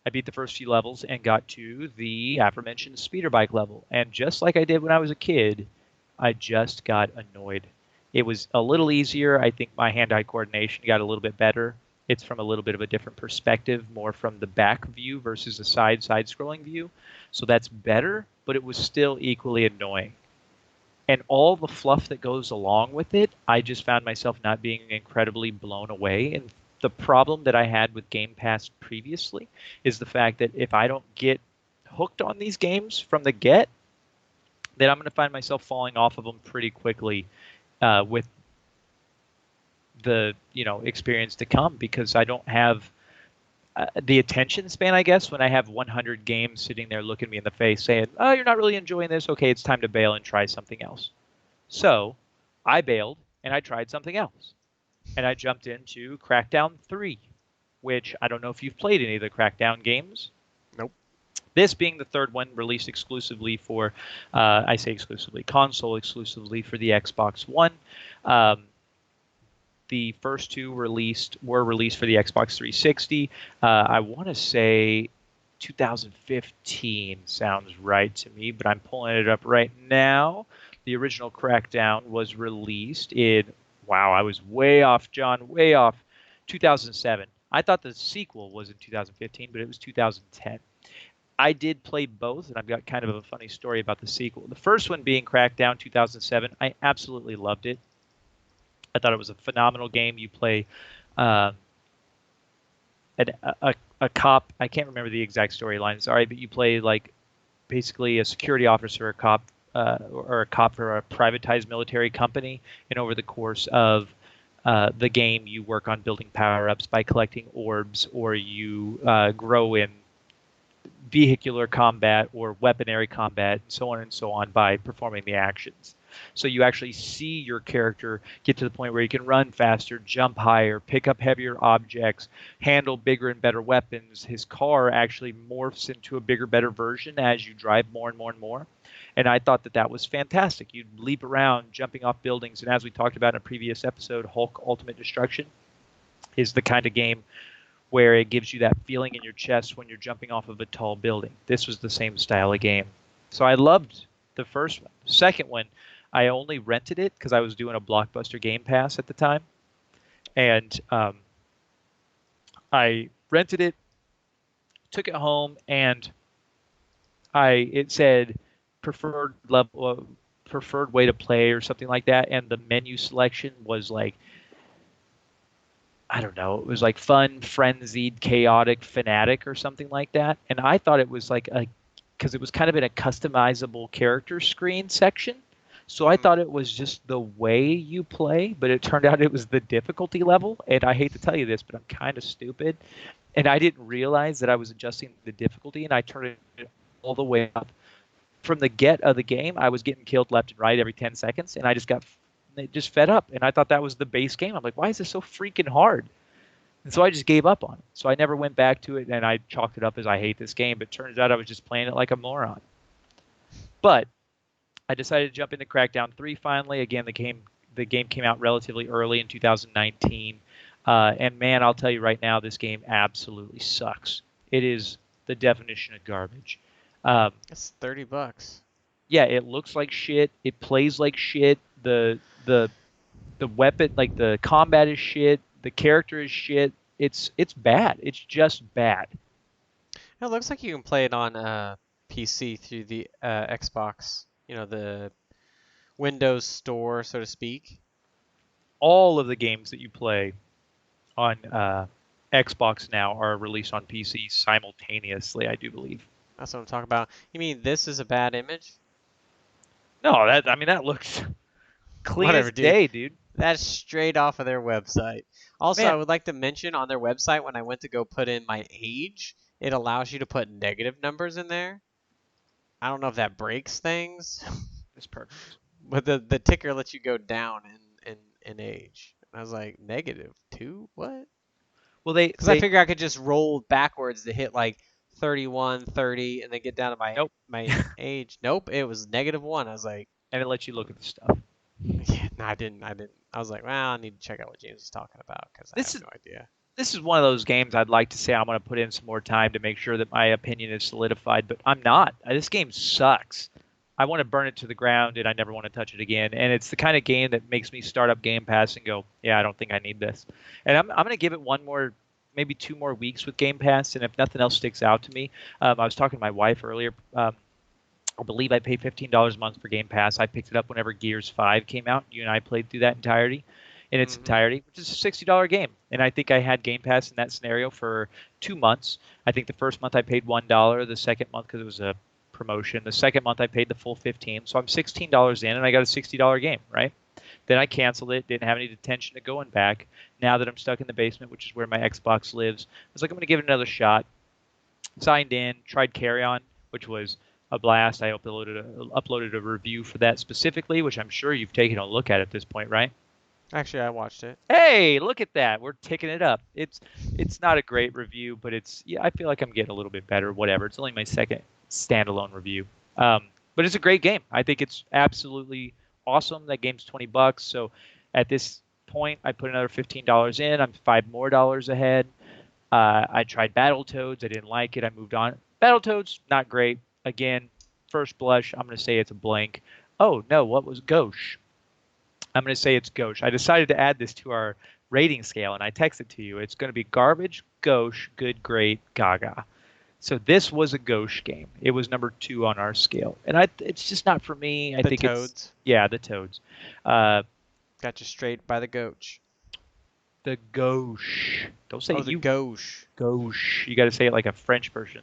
Speaker 1: I beat the first few levels and got to the aforementioned speeder bike level. And just like I did when I was a kid, I just got annoyed. It was a little easier. I think my hand-eye coordination got a little bit better. It's from a little bit of a different perspective, more from the back view versus the side-scrolling view. So that's better, but it was still equally annoying. And all the fluff that goes along with it, I just found myself not being incredibly blown away. And the problem that I had with Game Pass previously is the fact that if I don't get hooked on these games from the get, then I'm going to find myself falling off of them pretty quickly, with the experience to come, because I don't have the attention span, I guess, when I have 100 games sitting there looking me in the face saying, "Oh, you're not really enjoying this. Okay, it's time to bail and try something else." So I bailed and I tried something else, and I jumped into Crackdown 3, which I don't know if you've played any of the Crackdown games.
Speaker 2: Nope.
Speaker 1: This being the third one released exclusively for, I say exclusively, console exclusively for the Xbox One. The first two were released for the Xbox 360. I want to say 2015 sounds right to me, but I'm pulling it up right now. The original Crackdown was released in, wow, I was way off, John, way off, 2007. I thought the sequel was in 2015, but it was 2010. I did play both, and I've got kind of a funny story about the sequel. The first one being Crackdown 2007, I absolutely loved it. I thought it was a phenomenal game. You play a cop. I can't remember the exact storyline. Sorry, but you play like basically a security officer, a cop, or a cop for a privatized military company. And over the course of the game, you work on building power-ups by collecting orbs, or you grow in vehicular combat or weaponry combat, and so on and so on, by performing the actions. So you actually see your character get to the point where he can run faster, jump higher, pick up heavier objects, handle bigger and better weapons. His car actually morphs into a bigger, better version as you drive more and more and more. And I thought that that was fantastic. You'd leap around, jumping off buildings. And as we talked about in a previous episode, Hulk Ultimate Destruction is the kind of game where it gives you that feeling in your chest when you're jumping off of a tall building. This was the same style of game. So I loved the first one. The second one, I only rented it because I was doing a Blockbuster Game Pass at the time. And I rented it, took it home, and it said preferred level, preferred way to play or something like that. And the menu selection was like, I don't know, it was like fun, frenzied, chaotic, fanatic, or something like that. And I thought it was like because it was kind of in a customizable character screen section. So I thought it was just the way you play, but it turned out it was the difficulty level. And I hate to tell you this, but I'm kind of stupid. And I didn't realize that I was adjusting the difficulty, and I turned it all the way up. From the get of the game, I was getting killed left and right every 10 seconds, and I just got it just fed up. And I thought that was the base game. I'm like, why is this so freaking hard? And so I just gave up on it. So I never went back to it, and I chalked it up as I hate this game. But it turns out I was just playing it like a moron. But I decided to jump into Crackdown 3 finally. Again, the game came out relatively early in 2019. And man, I'll tell you right now, this game absolutely sucks. It is the definition of garbage. Um,
Speaker 2: It's $30.
Speaker 1: yeah, it looks like shit. It plays like shit. The the weapon, like the combat is shit. The character is shit. It's bad. It's just bad.
Speaker 2: It looks like you can play it on PC through the Xbox, the Windows Store, so to speak.
Speaker 1: All of the games that you play on Xbox now are released on PC simultaneously, I do believe.
Speaker 2: That's what I'm talking about. You mean this is a bad image?
Speaker 1: No, that looks clean
Speaker 2: Whatever,
Speaker 1: as
Speaker 2: dude.
Speaker 1: day, dude.
Speaker 2: That's straight off of their website. Also, I
Speaker 1: Man,
Speaker 2: would like to mention on their website when I went to go put in my age, it allows you to put negative numbers in there. I don't know if that breaks things,
Speaker 1: it's perfect.
Speaker 2: but the ticker lets you go down in age. And I was like, -2? What?
Speaker 1: Well, they
Speaker 2: Because I
Speaker 1: they
Speaker 2: figure I could just roll backwards to hit like 31, 30, and then get down to my
Speaker 1: nope,
Speaker 2: my age. Nope, it was -1. I was like,
Speaker 1: and it lets you look at the stuff.
Speaker 2: yeah, no, I didn't. I was like, well, I need to check out what James is talking about because I have
Speaker 1: This is
Speaker 2: no idea.
Speaker 1: this is one of those games I'd like to say I'm going to put in some more time to make sure that my opinion is solidified, but I'm not. This game sucks. I want to burn it to the ground and I never want to touch it again. And it's the kind of game that makes me start up Game Pass and go, yeah, I don't think I need this. And I'm going to give it one more, maybe 2 more weeks with Game Pass. And if nothing else sticks out to me, I was talking to my wife earlier. I believe I pay $15 a month for Game Pass. I picked it up whenever Gears 5 came out. You and I played through that in its
Speaker 2: Hmm.
Speaker 1: entirety, which is a $60 game. And I think I had Game Pass in that scenario for 2 months. I think the first month I paid $1. The second month, because it was a promotion, the second month I paid the full 15. So I'm $16 in, and I got a $60 game, right? Then I canceled it. Didn't have any intention of going back. Now that I'm stuck in the basement, which is where my Xbox lives, I was like, I'm going to give it another shot. Signed in, tried Carry On, which was a blast. I uploaded a review for that specifically, which I'm sure you've taken a look at this point, right?
Speaker 2: Actually, I watched it.
Speaker 1: Hey, look at that. We're ticking it up. It's not a great review, but yeah, I feel like I'm getting a little bit better. Whatever. It's only my second standalone review. But it's a great game. I think it's absolutely awesome. That game's $20. So at this point, I put another $15 in. I'm $5 more ahead. I tried Battletoads. I didn't like it. I moved on. Battletoads, not great. Again, first blush, I'm going to say it's a blank. Oh, no, what was Gauche? I'm going to say it's gauche. I decided to add this to our rating scale, and I texted to you. It's going to be garbage, gauche, good, great, gaga. So this was a gauche game. It was number 2 on our scale, and it's just not for me. I
Speaker 2: The
Speaker 1: think
Speaker 2: Toads
Speaker 1: yeah, the Toads. Uh,
Speaker 2: got you straight by the goach.
Speaker 1: the gauche. Don't say
Speaker 2: Oh, the
Speaker 1: you
Speaker 2: gauche.
Speaker 1: gauche. You got to say it like a French person.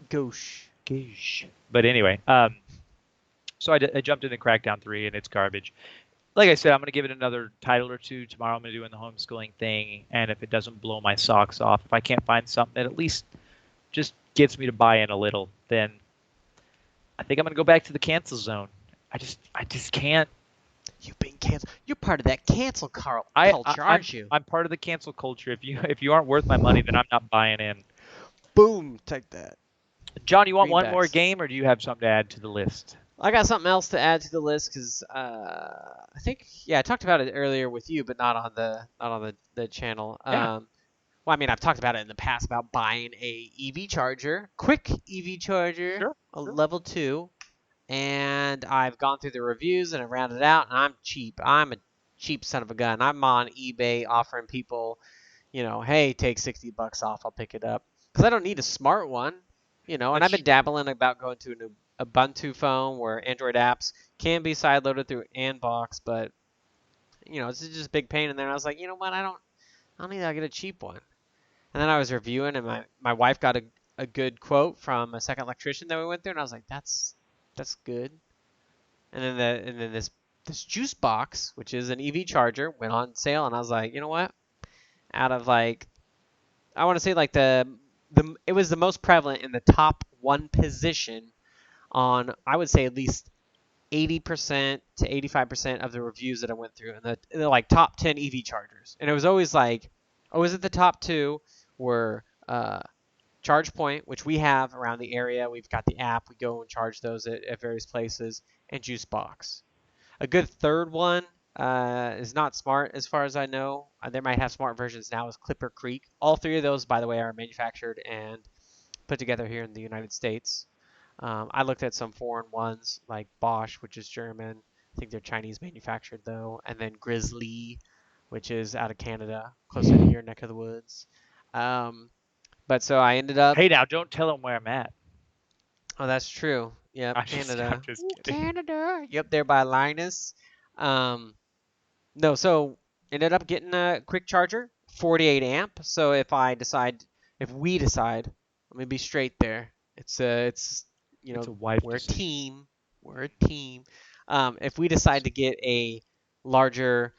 Speaker 2: Gauche.
Speaker 1: Gauche. But anyway, so I jumped into Crackdown 3, and it's garbage. Like I said, I'm going to give it another title or two. Tomorrow I'm going to do the homeschooling thing, and if it doesn't blow my socks off, if I can't find something that at least just gets me to buy in a little, then I think I'm going to go back to the cancel zone. I just can't.
Speaker 2: You've been canceled. You're part of that cancel
Speaker 1: I, I
Speaker 2: culture,
Speaker 1: I'm
Speaker 2: aren't you?
Speaker 1: I'm part of the cancel culture. If you aren't worth my money, then I'm not buying in.
Speaker 2: Boom. Take that.
Speaker 1: John, you want one more
Speaker 2: Greenbacks.
Speaker 1: game, or do you have something to add to the list?
Speaker 2: I got something else to add to the list because I think I talked about it earlier with you, but not on the channel.
Speaker 1: Yeah,
Speaker 2: Well, I mean, I've talked about it in the past about buying a EV charger, quick EV charger,
Speaker 1: sure,
Speaker 2: a
Speaker 1: sure.
Speaker 2: level 2, and I've gone through the reviews and I rounded it out, and I'm cheap. I'm a cheap son of a gun. I'm on eBay offering people, hey, take $60 off, I'll pick it up because I don't need a smart one, and I've
Speaker 1: That's
Speaker 2: been
Speaker 1: true.
Speaker 2: dabbling about going to an Ubuntu phone where Android apps can be sideloaded through Anbox, but it's just a big pain in there. And I was like, you know what, I don't need to get a cheap one. And then I was reviewing, and my wife got a good quote from a second electrician that we went through, and I was like, that's good. And then this juice box, which is an EV charger, went on sale, and I was like, you know what? Out of like, I want to say like it was the most prevalent in the top one position on, I would say at least 80% to 85% of the reviews that I went through, and the like top 10 EV chargers, and it was always like, always at the top two were ChargePoint, which we have around the area. We've got the app. We go and charge those at various places, and Juicebox. A good third one is not smart as far as I know. They might have smart versions now. Is Clipper Creek. All three of those, by the way, are manufactured and put together here in the United States. I looked at some foreign ones like Bosch, which is German. I think they're Chinese manufactured though, and then Grizzly, which is out of Canada, closer to your neck of the woods. Um, but so I ended up.
Speaker 1: Hey, now don't tell them where I'm at.
Speaker 2: Oh, that's true. Yep,
Speaker 1: I'm
Speaker 2: Canada.
Speaker 1: just
Speaker 2: Ooh,
Speaker 1: kidding.
Speaker 2: Canada. Yep, there by Linus. Um, no, so ended up getting a quick charger, 48 amp. So if we decide, let me be straight there. It's
Speaker 1: It's a wife
Speaker 2: we're a
Speaker 1: decision.
Speaker 2: team. We're a team. If we decide to get a larger,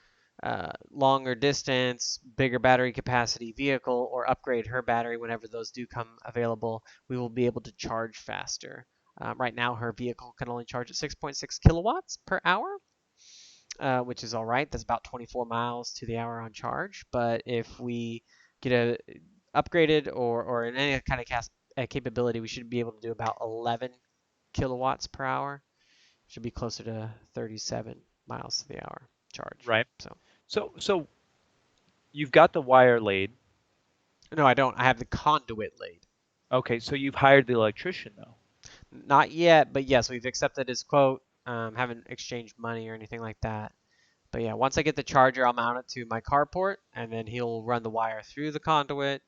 Speaker 2: longer distance, bigger battery capacity vehicle, or upgrade her battery whenever those do come available, we will be able to charge faster. Right now, her vehicle can only charge at 6.6 kilowatts per hour, which is all right. That's about 24 miles to the hour on charge. But if we get a upgraded or in any kind of capability, we should be able to do about 11 kilowatts per hour. Should be closer to 37 miles to the hour charge.
Speaker 1: Right.
Speaker 2: So
Speaker 1: So you've got the wire laid.
Speaker 2: no, I don't. I have the conduit laid.
Speaker 1: Okay, so you've hired the electrician though.
Speaker 2: Not yet, but yes, we've accepted his quote. Haven't exchanged money or anything like that. But yeah, once I get the charger, I'll mount it to my carport, and then he'll run the wire through the conduit,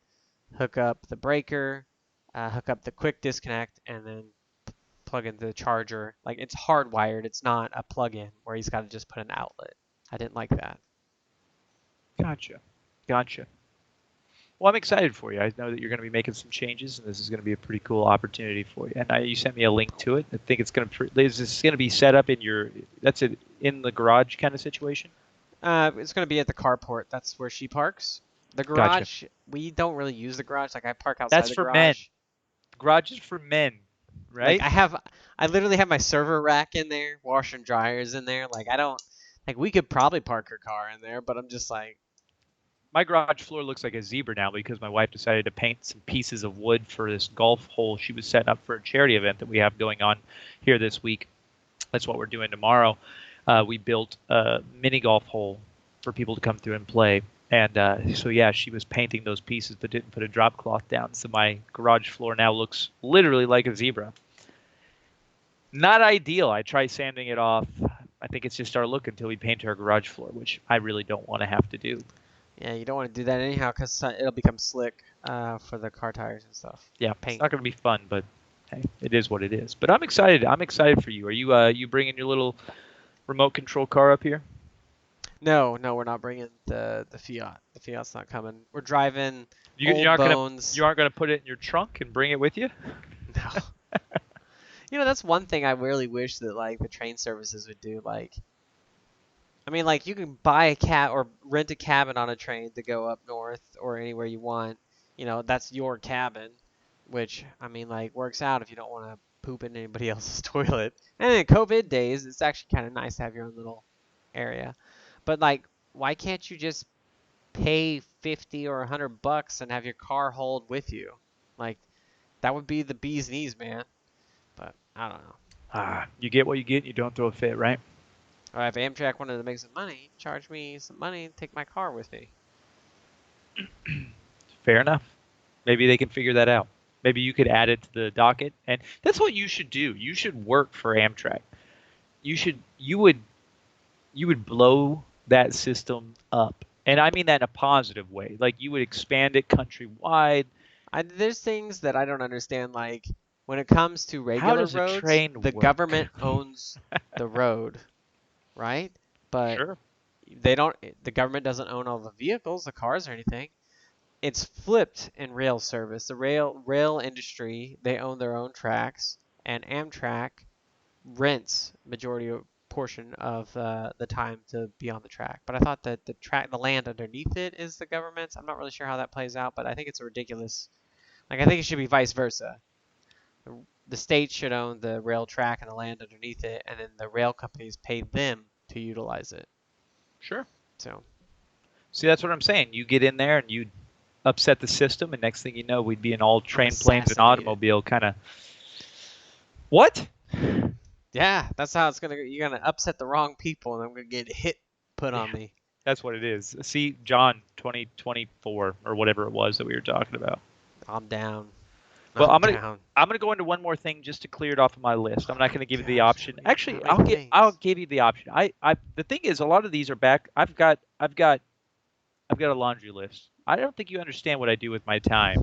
Speaker 2: hook up the breaker, hook up the quick disconnect, and then plug into the charger. Like it's hardwired. It's not a plug-in where he's got to just put an outlet. I didn't like that.
Speaker 1: Gotcha. Gotcha. Well, I'm excited for you. I know that you're going to be making some changes, and this is going to be a pretty cool opportunity for you. And you sent me a link to it. I think it's going to. Is this going to be set up in your? That's it in the garage kind of situation.
Speaker 2: It's going to be at the carport. That's where she parks. The
Speaker 1: Gotcha.
Speaker 2: garage, we don't really use the garage. Like I park outside
Speaker 1: That's
Speaker 2: the
Speaker 1: for men.
Speaker 2: garage.
Speaker 1: Garage is for men,
Speaker 2: Like
Speaker 1: right?
Speaker 2: I literally have my server rack in there, washer and dryers in there. Like I don't, like we could probably park her car in there, but I'm just like,
Speaker 1: My garage floor looks like a zebra now because my wife decided to paint some pieces of wood for this golf hole she was setting up for a charity event that we have going on here this week. That's what we're doing tomorrow. We built a mini golf hole for people to come through and play. And so, yeah, she was painting those pieces but didn't put a drop cloth down. So my garage floor now looks literally like a zebra. Not ideal. I try sanding it off. I think it's just our look until we paint our garage floor, which I really don't want to have to do.
Speaker 2: yeah, you don't want to do that anyhow because it'll become slick for the car tires and stuff.
Speaker 1: Yeah, it's
Speaker 2: Paint.
Speaker 1: not going to be fun, but hey, it is what it is. But I'm excited. I'm excited for you. Are you bringing your little remote control car up here?
Speaker 2: No, no, we're not bringing the Fiat. The Fiat's not coming. We're driving
Speaker 1: You're
Speaker 2: old
Speaker 1: not gonna
Speaker 2: bones.
Speaker 1: you aren't gonna put it in your trunk and bring it with you?
Speaker 2: No. You know, that's one thing I really wish that like the train services would do. Like, I mean, like you can buy a cab or rent a cabin on a train to go up north or anywhere you want. You know, that's your cabin, which I mean, like works out if you don't want to poop in anybody else's toilet. And in COVID days, it's actually kind of nice to have your own little area. But like, why can't you just pay 50 or $100 and have your car hauled with you? Like, that would be the bee's knees, man. But I don't know.
Speaker 1: You get what you get. You don't throw a fit, right?
Speaker 2: Or if Amtrak wanted to make some money, charge me some money and take my car with me.
Speaker 1: Fair enough. Maybe they can figure that out. Maybe you could add it to the docket, and that's what you should do. You should work for Amtrak. You would blow that system up, and I mean that in a positive way. Like you would expand it countrywide.
Speaker 2: There's things that I don't understand. Like when it comes to
Speaker 1: How
Speaker 2: regular
Speaker 1: does a
Speaker 2: roads,
Speaker 1: train
Speaker 2: the
Speaker 1: work?
Speaker 2: government owns the road, right? But
Speaker 1: Sure.
Speaker 2: they don't. The government doesn't own all the vehicles, the cars, or anything. It's flipped in rail service. The rail industry, they own their own tracks, and Amtrak rents majority portion of the time to be on the track. But I thought that the land underneath it is the government's. I'm not really sure how that plays out, but I think it's ridiculous. Like I think it should be vice versa. the state should own the rail track and the land underneath it, and then the rail companies pay them to utilize it.
Speaker 1: Sure.
Speaker 2: So
Speaker 1: See, that's what I'm saying. You get in there and you upset the system, and next thing you know, we'd be in all
Speaker 2: I'm
Speaker 1: train, planes, and
Speaker 2: assassinated.
Speaker 1: automobile kind of. What?
Speaker 2: Yeah, that's how it's gonna go. You're gonna upset the wrong people, and I'm gonna get hit put
Speaker 1: Yeah,
Speaker 2: on me.
Speaker 1: that's what it is. See, John, 2024 or whatever it was that we were talking about.
Speaker 2: I'm down.
Speaker 1: Well,
Speaker 2: I'm down.
Speaker 1: I'm gonna go into one more thing just to clear it off of my list. I'm not gonna give you the
Speaker 2: Gosh,
Speaker 1: option. Actually,
Speaker 2: how many
Speaker 1: I'll
Speaker 2: things?
Speaker 1: give you the option. The thing is, a lot of these are back. I've got a laundry list. I don't think you understand what I do with my time,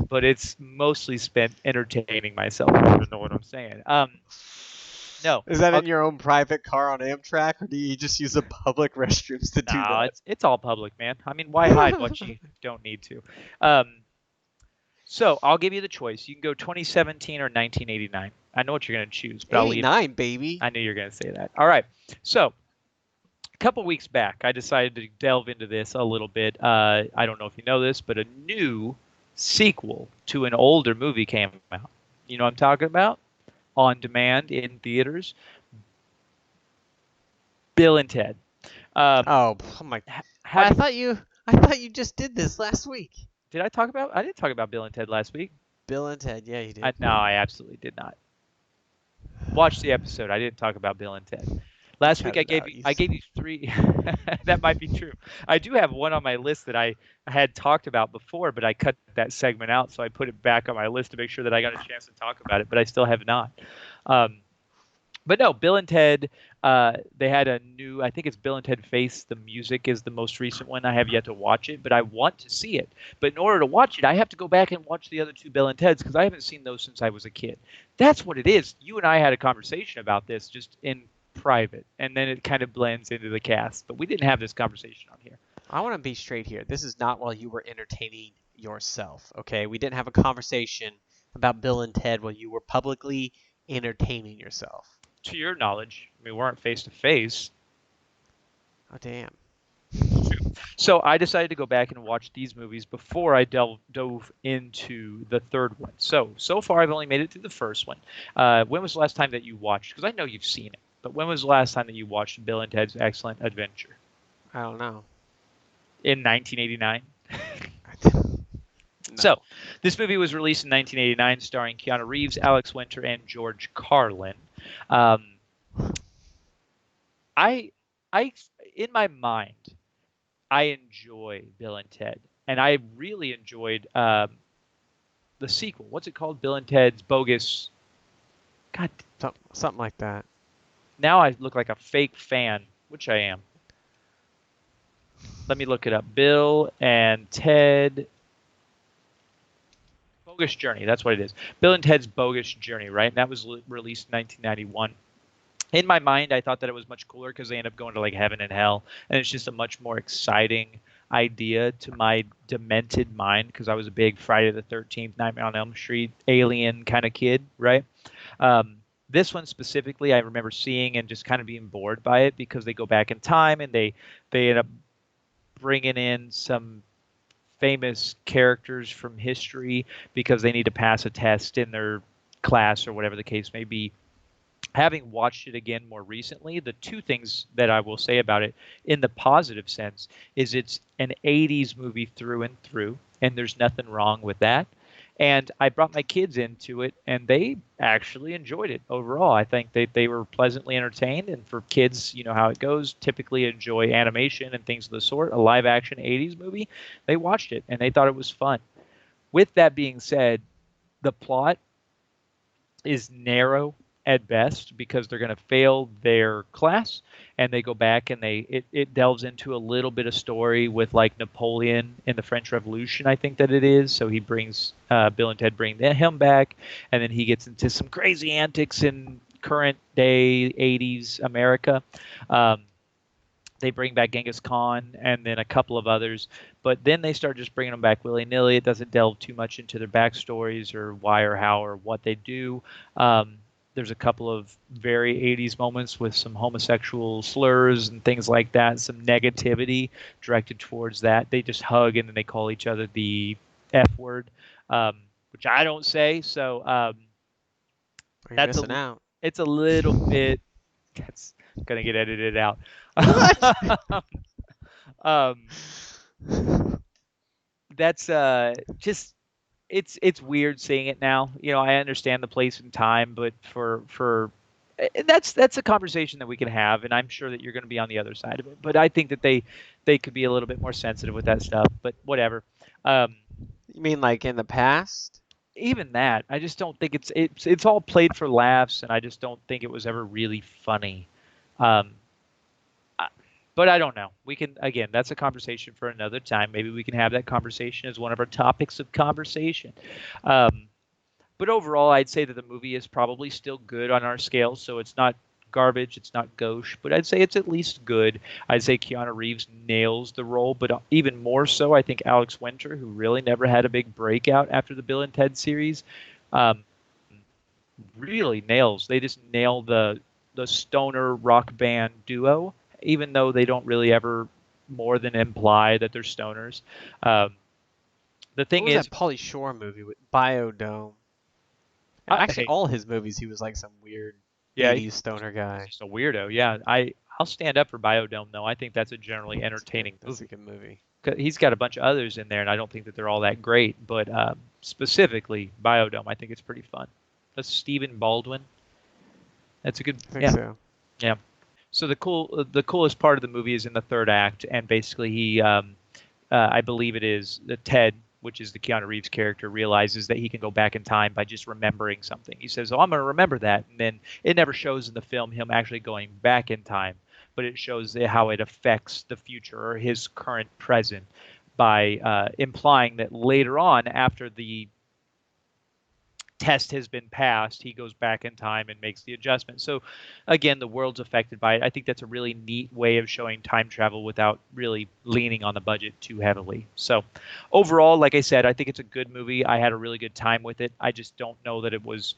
Speaker 1: but it's mostly spent entertaining myself. If you even know what I'm saying. No,
Speaker 2: Is that
Speaker 1: I'll,
Speaker 2: in your own private car on Amtrak, or do you just use the public restrooms to do
Speaker 1: no,
Speaker 2: that?
Speaker 1: it's all public, man. I mean, why hide what you don't need to? Um, so I'll give you the choice. You can go 2017 or 1989. I know what you're gonna choose, but I'll leave.
Speaker 2: 89, baby.
Speaker 1: I knew you were gonna say that. All right. So a couple weeks back, I decided to delve into this a little bit. I don't know if you know this, but a new sequel to an older movie came out. You know what I'm talking about? On demand in theaters. Bill and Ted. Um,
Speaker 2: Oh my!
Speaker 1: how
Speaker 2: Well,
Speaker 1: do you,
Speaker 2: I thought you just did this last week.
Speaker 1: did I talk about? I didn't talk about Bill and Ted last week.
Speaker 2: Bill and Ted. Yeah, you did.
Speaker 1: No, I absolutely did not. Watch the episode. I didn't talk about Bill and Ted. Last week
Speaker 2: Cut it out.
Speaker 1: I gave you three. That might be true. I do have one on my list that I had talked about before, but I cut that segment out, so I put it back on my list to make sure that I got a chance to talk about it. But I still have not. Um, but no, Bill and Ted. They had a new. I think it's Bill and Ted Face. The music is the most recent one. I have yet to watch it, but I want to see it. But in order to watch it, I have to go back and watch the other two Bill and Teds because I haven't seen those since I was a kid. That's what it is. You and I had a conversation about this just in private, and then it kind of blends into the cast. But we didn't have this conversation on here.
Speaker 2: I want to be straight here. This is not while you were entertaining yourself. Okay, we didn't have a conversation about Bill and Ted while you were publicly entertaining yourself.
Speaker 1: To your knowledge, we weren't face to face.
Speaker 2: Oh damn.
Speaker 1: So I decided to go back and watch these movies before I dove into the third one. So far I've only made it through the first one. When was the last time that you watched? Because I know you've seen it, but when was the last time that you watched Bill and Ted's Excellent Adventure?
Speaker 2: I don't know.
Speaker 1: In 1989.
Speaker 2: No.
Speaker 1: So this movie was released in 1989, starring Keanu Reeves, Alex Winter, and George Carlin. Um, I, in my mind, I enjoy Bill and Ted, and I really enjoyed the sequel. What's it called? Bill and Ted's Bogus. God,
Speaker 2: Something like that.
Speaker 1: now I look like a fake fan, which I am. Let me look it up. Bill and Ted Bogus Journey. That's what it is. Bill and Ted's Bogus Journey, right? And that was released in 1991. In my mind, I thought that it was much cooler because they end up going to like heaven and hell, and it's just a much more exciting idea to my demented mind because I was a big Friday the 13th, Nightmare on Elm Street, alien kind of kid, right? This one specifically, I remember seeing and just kind of being bored by it because they go back in time and they end up bringing in some famous characters from history because they need to pass a test in their class or whatever the case may be. Having watched it again more recently, the two things that I will say about it in the positive sense is it's an 80s movie through and through, and there's nothing wrong with that. And I brought my kids into it, and they actually enjoyed it overall. I think they were pleasantly entertained, and for kids, you know how it goes, typically enjoy animation and things of the sort, a live action 80s movie, they watched it, and they thought it was fun. With that being said, the plot is narrow at best because they're going to fail their class and they go back and it delves into a little bit of story with like Napoleon in the French Revolution, I think that it is. So he brings Bill and Ted bring him back, and then he gets into some crazy antics in current day 80s America. They bring back Genghis Khan and then a couple of others, but then they start just bringing them back willy-nilly. It doesn't delve too much into their backstories or why or how or what they do. There's a couple of very 80s moments with some homosexual slurs and things like that, some negativity directed towards that. They just hug and then they call each other the F word, which I don't say. So
Speaker 2: Or you're
Speaker 1: That's
Speaker 2: missing
Speaker 1: a
Speaker 2: out.
Speaker 1: it's a little bit that's gonna get edited out.
Speaker 2: What?
Speaker 1: um, that's just it's weird seeing it now. You know, I understand the place and time, but that's a conversation that we can have, and I'm sure that you're going to be on the other side of it. But I think that they could be a little bit more sensitive with that stuff. But whatever. Um,
Speaker 2: You mean like in the past?
Speaker 1: even that, I just don't think it's all played for laughs, and I just don't think it was ever really funny. Um, I- but I don't know. We can again. That's a conversation for another time. Maybe we can have that conversation as one of our topics of conversation. Um, but overall, I'd say that the movie is probably still good on our scale. So it's not garbage, it's not gauche, but I'd say it's at least good. I'd say Keanu Reeves nails the role, but even more so, I think Alex Winter, who really never had a big breakout after the Bill and Ted series, um, really nails. They just nail the stoner rock band duo, even though they don't really ever more than imply that they're stoners. Um, the
Speaker 2: What
Speaker 1: thing
Speaker 2: was
Speaker 1: is,
Speaker 2: that Pauly Shore movie with Biodome? Actually,
Speaker 1: hey,
Speaker 2: all his movies, he was like some weird
Speaker 1: yeah,
Speaker 2: 80s stoner
Speaker 1: he's
Speaker 2: guy.
Speaker 1: just a weirdo. Yeah, I'll stand up for Biodome though. I think that's a generally
Speaker 2: That's a good.
Speaker 1: entertaining
Speaker 2: That's a
Speaker 1: movie.
Speaker 2: good movie.
Speaker 1: 'Cause he's got a bunch of others in there, and I don't think that they're all that great. But specifically Biodome, I think it's pretty fun. That's Stephen Baldwin. That's a good.
Speaker 2: I think
Speaker 1: Yeah,
Speaker 2: so.
Speaker 1: yeah. So the coolest part of the movie is in the third act, and basically I believe it is the Ted, which is the Keanu Reeves character, realizes that he can go back in time by just remembering something. He says, "Oh, I'm going to remember that," and then it never shows in the film him actually going back in time, but it shows how it affects the future or his current present by implying that later on, after the test has been passed, he goes back in time and makes the adjustment. So, again, the world's affected by it. I think that's a really neat way of showing time travel without really leaning on the budget too heavily. So, overall, like I said, I think it's a good movie. I had a really good time with it. I just don't know that it was.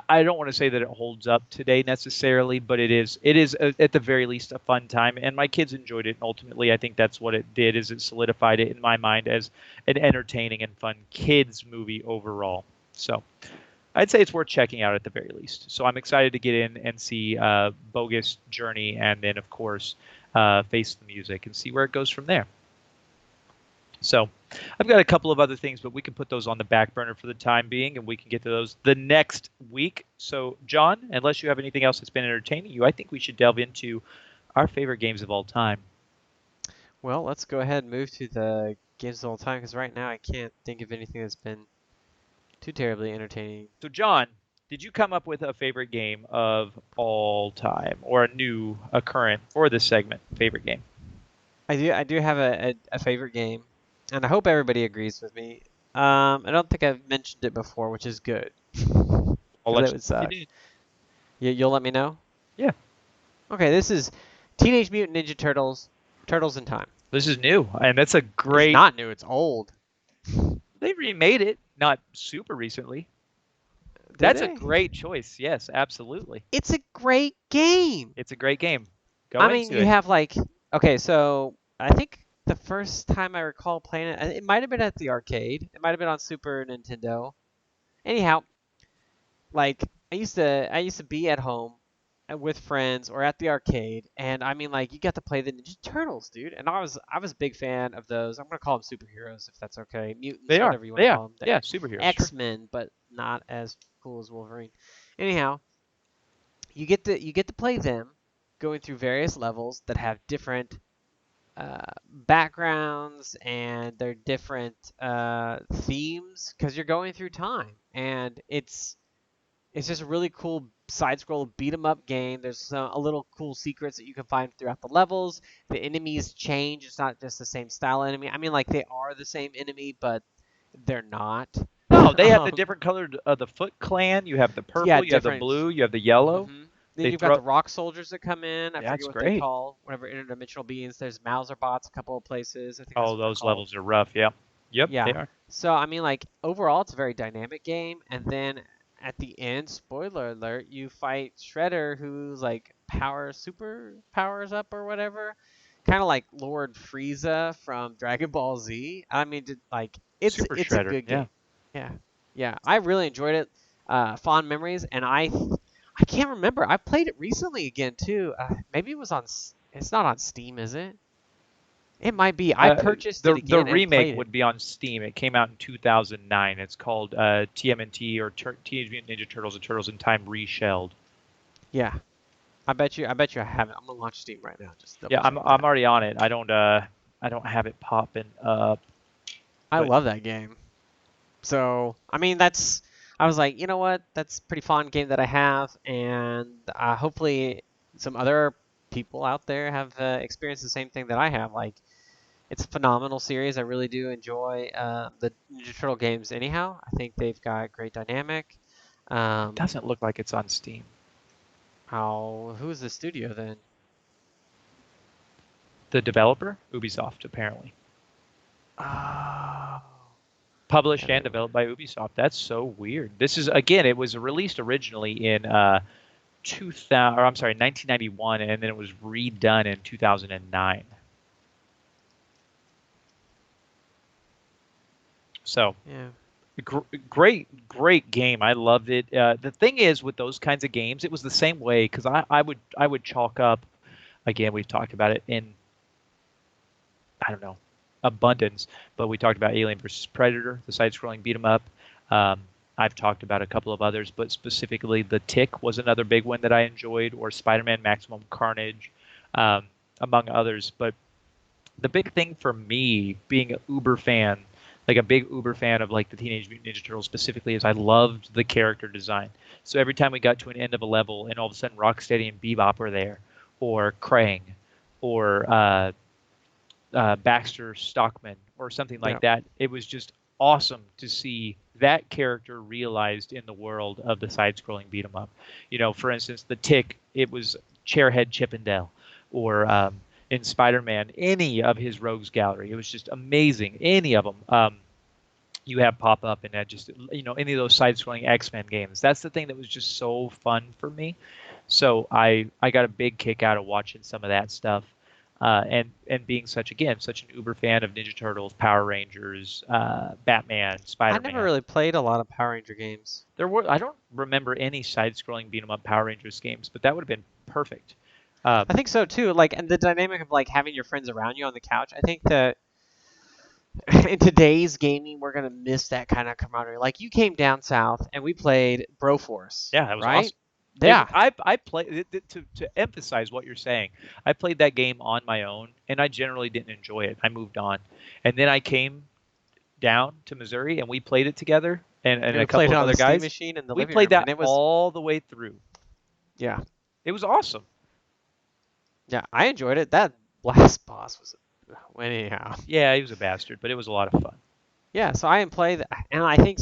Speaker 1: I don't want to say that it holds up today necessarily, but it is at the very least a fun time, and my kids enjoyed it. And ultimately, I think that's what it did is it solidified it in my mind as an entertaining and fun kids movie overall. So I'd say it's worth checking out at the very least. So I'm excited to get in and see Bogus Journey, and then of course Face the Music, and see where it goes from there. So I've got a couple of other things, but we can put those on the back burner for the time being, and we can get to those the next week. So John, unless you have anything else that's been entertaining you, I think we should delve into our favorite games of all time.
Speaker 2: Well, let's go ahead and move to the games of all time because right now I can't think of anything that's been too terribly entertaining.
Speaker 1: So John, did you come up with a favorite game of all time, or a current for this segment favorite game?
Speaker 2: I do have a favorite game, and I hope everybody agrees with me. I don't think I've mentioned it before, which is good,
Speaker 1: I'll
Speaker 2: because
Speaker 1: let
Speaker 2: it
Speaker 1: you
Speaker 2: would
Speaker 1: know if you
Speaker 2: suck.
Speaker 1: did.
Speaker 2: You'll let me know?
Speaker 1: Yeah,
Speaker 2: Okay, this is Teenage Mutant Ninja Turtles, Turtles in Time.
Speaker 1: this is new, and that's a
Speaker 2: It's
Speaker 1: great.
Speaker 2: not new, it's old.
Speaker 1: They remade it, not super recently.
Speaker 2: Did
Speaker 1: That's a
Speaker 2: they?
Speaker 1: great choice. Yes, absolutely.
Speaker 2: It's a great game.
Speaker 1: It's a great game. Go
Speaker 2: I mean,
Speaker 1: into
Speaker 2: you
Speaker 1: it.
Speaker 2: have like, okay, so I think the first time I recall playing it, it might have been at the arcade. It might have been on Super Nintendo. Anyhow, like I used to be at home with friends or at the arcade, and I mean like you got to play the Ninja Turtles, dude. And I was a big fan of those. I'm gonna call them superheroes if that's okay. Mutants,
Speaker 1: They are.
Speaker 2: whatever you want to
Speaker 1: Yeah.
Speaker 2: call them.
Speaker 1: Yeah. Superheroes. Sure.
Speaker 2: X-Men, but not as cool as Wolverine. Anyhow, you get to play them going through various levels that have different backgrounds and they're different themes because you're going through time and it's just a really cool side scroll beat 'em up game. There's a little cool secrets that you can find throughout the levels. The enemies change. It's not just the same style enemy. I mean, like they are the same enemy, but they're not.
Speaker 1: No, they have the
Speaker 2: um,
Speaker 1: different colored the Foot Clan. You have the
Speaker 2: yeah,
Speaker 1: purple. You have the
Speaker 2: different.
Speaker 1: blue. You have the yellow.
Speaker 2: Then
Speaker 1: They
Speaker 2: you've got
Speaker 1: throw.
Speaker 2: the rock soldiers that come in. I
Speaker 1: Yeah,
Speaker 2: forget
Speaker 1: that's
Speaker 2: what they're
Speaker 1: great.
Speaker 2: called. Whatever interdimensional beings. There's Mauser bots a couple of places. I think that's
Speaker 1: Oh,
Speaker 2: what they're
Speaker 1: those
Speaker 2: called.
Speaker 1: levels are rough. Yep. Yep. They
Speaker 2: Yeah.
Speaker 1: are.
Speaker 2: So I mean, like overall, it's a very dynamic game. And then at the end, spoiler alert, you fight Shredder, who's like super powers up or whatever, kind of like Lord Frieza from Dragon Ball Z. I mean, like it's
Speaker 1: Super
Speaker 2: it's a
Speaker 1: Shredder.
Speaker 2: good
Speaker 1: Yeah.
Speaker 2: game. Yeah, yeah. I really enjoyed it. fond memories, and I can't remember. I played it recently again too. Maybe it was on. It's not on Steam, is it? It might be. I purchased it
Speaker 1: The
Speaker 2: again and
Speaker 1: remake
Speaker 2: played it.
Speaker 1: would be on Steam. It came out in 2009. It's called TMNT or Teenage Mutant Ninja Turtles: and Turtles in Time Reshelled.
Speaker 2: Yeah, I bet you. I bet you I have it. I'm gonna launch Steam right now. Just double
Speaker 1: Yeah,
Speaker 2: check
Speaker 1: I'm
Speaker 2: that.
Speaker 1: already on it. I don't have it popping up,
Speaker 2: I
Speaker 1: but
Speaker 2: love that game. So I mean, that's. I was like, you know what? That's a pretty fun game that I have, and hopefully some other people out there have experienced the same thing that I have. Like, it's a phenomenal series. I really do enjoy the Ninja Turtle games. Anyhow, I think they've got great dynamic.
Speaker 1: it
Speaker 2: Um,
Speaker 1: doesn't look like it's on Steam.
Speaker 2: who's the studio then?
Speaker 1: The developer, Ubisoft, apparently.
Speaker 2: Oh, yeah,
Speaker 1: Published
Speaker 2: they
Speaker 1: and
Speaker 2: were.
Speaker 1: developed by Ubisoft. That's so weird. This is again, it was released originally in 2000, or I'm sorry, 1991, and then it was redone in 2009. So
Speaker 2: Yeah.
Speaker 1: gr- great game. I loved it. The thing is with those kinds of games, it was the same way because I would chalk up again. We've talked about it in I don't know abundance, but we talked about Alien versus Predator, the side-scrolling beat 'em up. Um, I've talked about a couple of others, but specifically The Tick was another big one that I enjoyed, or Spider-Man Maximum Carnage, um, among others. But the big thing for me, being an Uber fan, like a big Uber fan of like the Teenage Mutant Ninja Turtles specifically, is I loved the character design. So every time we got to an end of a level, and all of a sudden Rocksteady and Bebop were there, or Krang, or Baxter Stockman or something like
Speaker 2: Yeah.
Speaker 1: that. It was just awesome to see that character realized in the world of the side-scrolling beat 'em up. You know, for instance, the Tick, it was Chairhead Chippendale, or in Spider-Man, any of his rogues gallery. It was just amazing. Any of them. You have pop up and that just any of those side-scrolling X-Men games. That's the thing that was just so fun for me. So I got a big kick out of watching some of that stuff, and being such an uber fan of Ninja Turtles, Power Rangers, Batman,
Speaker 2: I never
Speaker 1: Spider-Man.
Speaker 2: really played a lot of Power Ranger games.
Speaker 1: I don't remember any side-scrolling beat 'em up Power Rangers games, but that would have been perfect. Um,
Speaker 2: I think so too. Like, and the dynamic of like having your friends around you on the couch. I think that in today's gaming, we're gonna miss that kind of camaraderie. Like, you came down south and we played Broforce,
Speaker 1: yeah, that was
Speaker 2: right?
Speaker 1: awesome.
Speaker 2: Yeah,
Speaker 1: I played to emphasize what you're saying. I played that game on my own, and I generally didn't enjoy it. I moved on, and then I came down to Missouri and we played it together and
Speaker 2: and
Speaker 1: a
Speaker 2: we played
Speaker 1: couple
Speaker 2: it
Speaker 1: of
Speaker 2: on the
Speaker 1: other
Speaker 2: Steam
Speaker 1: guys.
Speaker 2: machine in the
Speaker 1: We
Speaker 2: living
Speaker 1: played
Speaker 2: room,
Speaker 1: that
Speaker 2: and it was
Speaker 1: all the way through.
Speaker 2: yeah,
Speaker 1: It was awesome.
Speaker 2: yeah. I enjoyed it. That last boss was anyhow.
Speaker 1: Yeah, he was a bastard, but it was a lot of fun.
Speaker 2: Yeah, so I didn't play that, and I think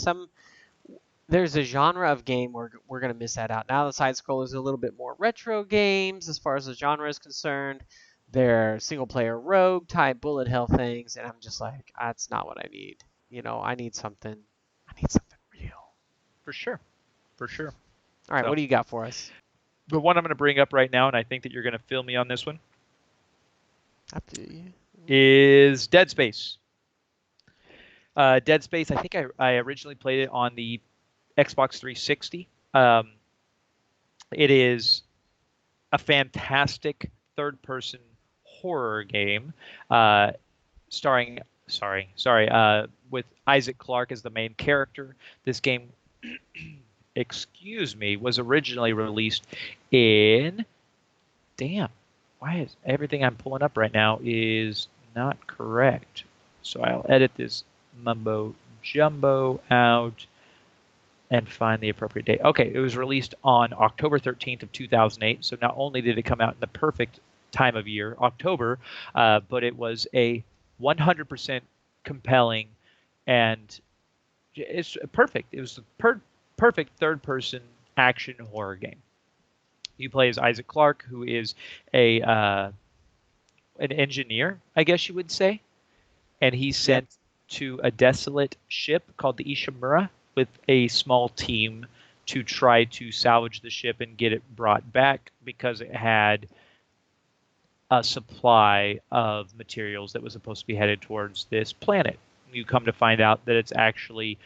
Speaker 2: there's a genre of game where we're gonna miss that out. Now the side scrollers are a little bit more retro games as far as the genre is concerned. They're single player rogue type bullet hell things, and I'm just like, that's not what I need. I need something. I need something real.
Speaker 1: For sure. For sure.
Speaker 2: All right,
Speaker 1: So
Speaker 2: what do you got for us?
Speaker 1: the one I'm going to bring up right now, and I think that you're going to fill me on this one,
Speaker 2: Up to you.
Speaker 1: is Dead Space. Dead Space, I think I originally played it on the Xbox 360. Um, it is a fantastic third person horror game, uh, starring with Isaac Clarke as the main character. This game, excuse me, was originally released in damn. Why is everything I'm pulling up right now is not correct? So I'll edit this mumbo jumbo out and find the appropriate date. Okay, it was released on October 13th of 2008. So not only did it come out in the perfect time of year, October, but it was a 100% compelling and it's perfect. It was the perfect third-person action horror game. You play as Isaac Clarke, who is a an engineer, I guess you would say, and he's
Speaker 2: Yep.
Speaker 1: sent to a desolate ship called the Ishimura with a small team to try to salvage the ship and get it brought back because it had a supply of materials that was supposed to be headed towards this planet. You come to find out that it's actually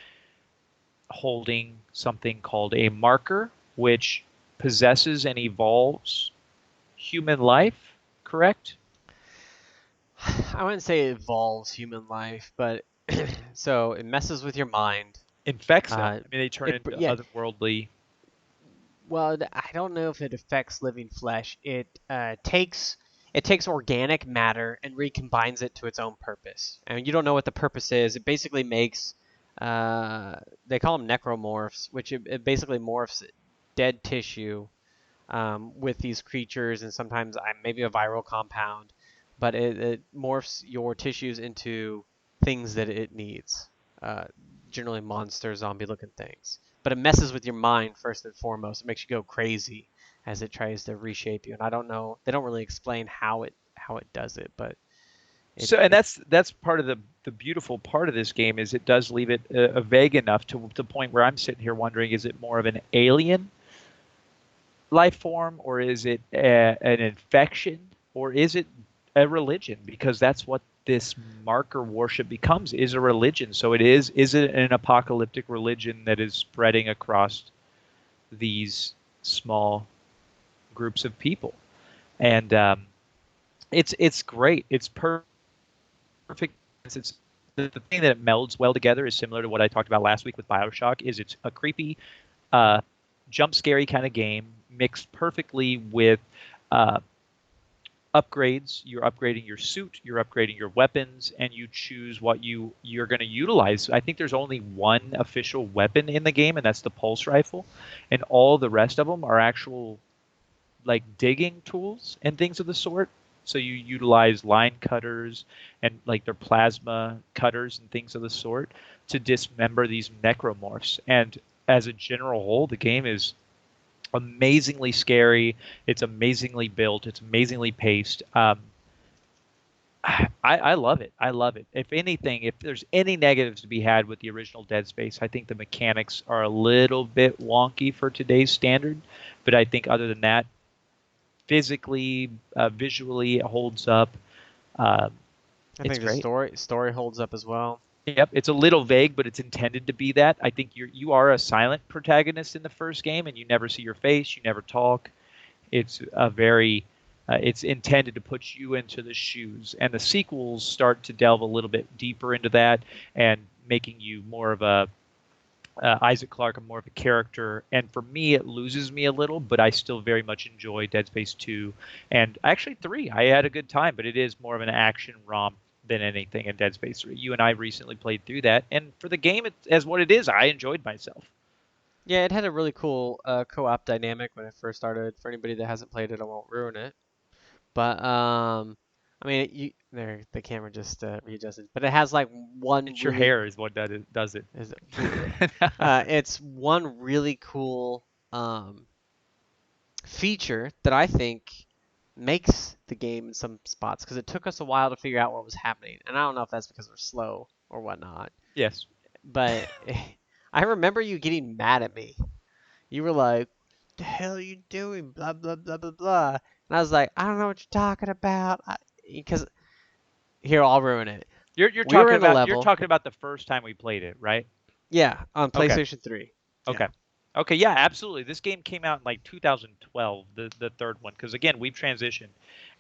Speaker 1: holding something called a marker, which possesses and evolves human life, correct?
Speaker 2: I wouldn't say it evolves human life, but so it messes with your mind.
Speaker 1: Infects them.
Speaker 2: Uh,
Speaker 1: I mean, they turn
Speaker 2: it
Speaker 1: into
Speaker 2: yeah.
Speaker 1: otherworldly.
Speaker 2: Well, I don't know if it affects living flesh. It takes organic matter and recombines it to its own purpose. And you don't know what the purpose is. It basically makes they call them necromorphs, which it basically morphs dead tissue with these creatures, and sometimes maybe a viral compound, but it morphs your tissues into things that it needs. Uh, Generally, monster, zombie-looking things. But it messes with your mind first and foremost. It makes you go crazy as it tries to reshape you. And I don't know. They don't really explain how it does it, but it
Speaker 1: So, and
Speaker 2: it
Speaker 1: that's part of the beautiful part of this game is it does leave it vague enough to the point where I'm sitting here wondering, is it more of an alien life form, or is it an infection, or is it a religion? Because that's what this marker worship becomes, is a religion. So is it an apocalyptic religion that is spreading across these small groups of people? And it's great. It's perfect. It's the thing that it melds well together is similar to what I talked about last week with BioShock. Is it's a creepy, uh, jump scary kind of game mixed perfectly with uh, upgrades. You're upgrading your suit, you're upgrading your weapons, and you choose what you're going to utilize. I think there's only one official weapon in the game, and that's the pulse rifle, and all the rest of them are actual like digging tools and things of the sort. So you utilize line cutters and like their plasma cutters and things of the sort to dismember these necromorphs. And as a general whole, the game is amazingly scary. It's amazingly built. It's amazingly paced. I love it. I love it. If anything, if there's any negatives to be had with the original Dead Space, I think the mechanics are a little bit wonky for today's standard. But I think other than that, physically, visually, it holds up. Uh,
Speaker 2: I
Speaker 1: it's
Speaker 2: think the
Speaker 1: great.
Speaker 2: story holds up as well.
Speaker 1: Yep, it's a little vague, but it's intended to be that. I think you are a silent protagonist in the first game, and you never see your face, you never talk. It's a very it's intended to put you into the shoes, and the sequels start to delve a little bit deeper into that and making you more of a Isaac Clarke, more of a character. And for me, it loses me a little, but I still very much enjoy Dead Space 2 and actually 3. I had a good time, but it is more of an action romp than anything in Dead Space 3. You and I recently played through that, and for the game as what it is, I enjoyed myself.
Speaker 2: Yeah, it had a really cool co-op dynamic when it first started. For anybody that hasn't played it, I won't ruin it. But I mean, the camera just readjusted, but it has like one
Speaker 1: It's your
Speaker 2: really
Speaker 1: hair is what does it.
Speaker 2: is it, it's one really cool feature that I think makes the game in some spots because it took us a while to figure out what was happening, and I don't know if that's because we're slow or whatnot,
Speaker 1: Yes.
Speaker 2: but I remember you getting mad at me. You were like, "The hell are you doing?" Blah blah blah blah blah, and I was like, "I don't know what you're talking about," because here, I'll ruin it.
Speaker 1: You're
Speaker 2: We were
Speaker 1: talking
Speaker 2: in a
Speaker 1: about you're
Speaker 2: level,
Speaker 1: talking about the first time we played it, right?
Speaker 2: yeah, on
Speaker 1: Okay.
Speaker 2: PlayStation 3. Yeah.
Speaker 1: Okay. Okay, yeah, absolutely. This game came out in like 2012, the third one, because again, we've transitioned.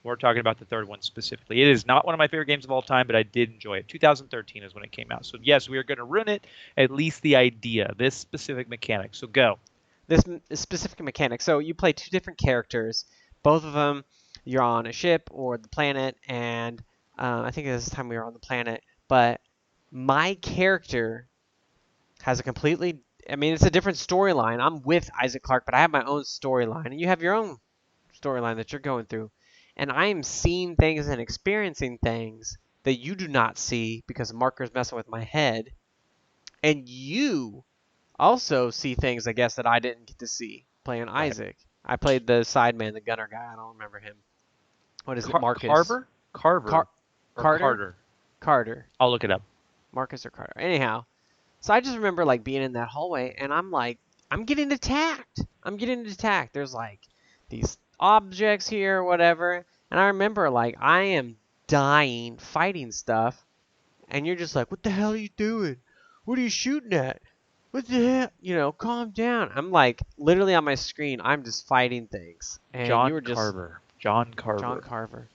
Speaker 1: We're talking about the third one specifically. It is not one of my favorite games of all time, but I did enjoy it. 2013 is when it came out. So yes, we are going to ruin it. At least the idea, this specific mechanic. So go.
Speaker 2: This specific mechanic. So you play two different characters. Both of them, you're on a ship or the planet, and I think this time we were on the planet. But my character has a completely, I mean, it's a different storyline. I'm with Isaac Clarke, but I have my own storyline, and you have your own storyline that you're going through. And I am seeing things and experiencing things that you do not see because Marker's messing with my head. And you also see things, I guess, that I didn't get to see playing
Speaker 1: Right.
Speaker 2: Isaac. I played the sideman, the gunner guy. I don't remember him. What is it? Marcus.
Speaker 1: Carver? Carver
Speaker 2: Car-
Speaker 1: or
Speaker 2: Carter?
Speaker 1: Carter?
Speaker 2: Carter.
Speaker 1: I'll look it up.
Speaker 2: Marcus or Carter. Anyhow, so I just remember like being in that hallway and I'm like, I'm getting attacked. I'm getting attacked. There's like these objects here, whatever. And I remember like I am dying fighting stuff and you're just like, what the hell are you doing? What are you shooting at? what the hell? Calm down. I'm like, literally on my screen, I'm just fighting things. And you
Speaker 1: John
Speaker 2: were just,
Speaker 1: Carver. John
Speaker 2: John
Speaker 1: Carver.
Speaker 2: Carver.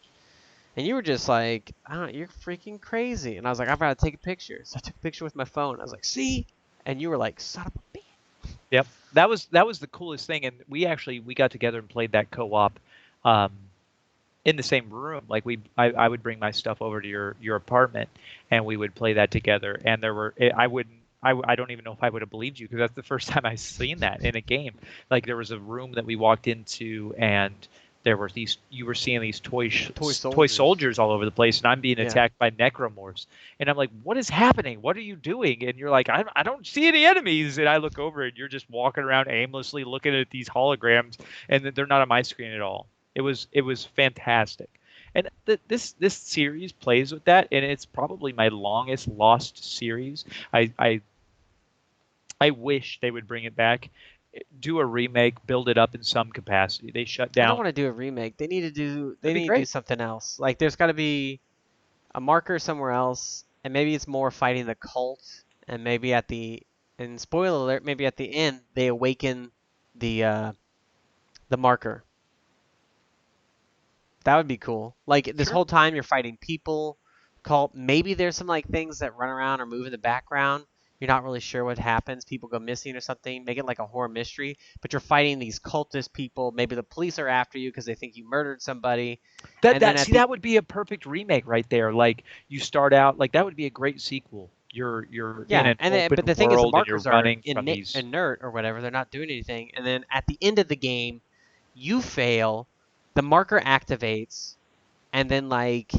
Speaker 2: And you were just like, I don't know, you're freaking crazy. And I was like, I've got to take a picture. So I took a picture with my phone. I was like, see? And you were like, son of a bitch.
Speaker 1: Yep. That was the coolest thing, and we got together and played that co-op um, in the same room. Like I would bring my stuff over to your apartment, and we would play that together. And I wouldn't. I don't even know if I would have believed you because that's the first time I seen that in a game. Like there was a room that we walked into, and there were these. You were seeing these
Speaker 2: Toy
Speaker 1: toy
Speaker 2: soldiers.
Speaker 1: soldiers all over the place, and I'm being
Speaker 2: Yeah.
Speaker 1: attacked by necromorphs. And I'm like, "What is happening? What are you doing?" And you're like, "I don't see any enemies." And I look over, and you're just walking around aimlessly, looking at these holograms, and they're not on my screen at all. It was fantastic, and this series plays with that, and it's probably my longest lost series. I wish they would bring it back, do a remake, build it up in some capacity. They shut
Speaker 2: I don't
Speaker 1: down.
Speaker 2: want to do a remake. They need to do
Speaker 1: That'd
Speaker 2: they
Speaker 1: be
Speaker 2: need to do
Speaker 1: great.
Speaker 2: something else. Like there's got to be a marker somewhere else, and maybe it's more fighting the cult, and maybe at the and spoiler alert, maybe at the end they awaken the marker. That would be cool. Like this
Speaker 1: Sure.
Speaker 2: whole time you're fighting people, cult. Maybe there's some like things that run around or move in the background. You're not really sure what happens. People go missing or something. Make it like a horror mystery. But you're fighting these cultist people. Maybe the police are after you because they think you murdered somebody.
Speaker 1: That
Speaker 2: And then
Speaker 1: that
Speaker 2: at
Speaker 1: see
Speaker 2: the
Speaker 1: that would be a perfect remake right there. Like you start out like that would be a great sequel. You're in
Speaker 2: Yeah,
Speaker 1: an
Speaker 2: and then, but
Speaker 1: open
Speaker 2: the thing is, the
Speaker 1: world and you're
Speaker 2: markers are
Speaker 1: running from these.
Speaker 2: inert or whatever. They're not doing anything. And then at the end of the game, you fail, the marker activates, and then like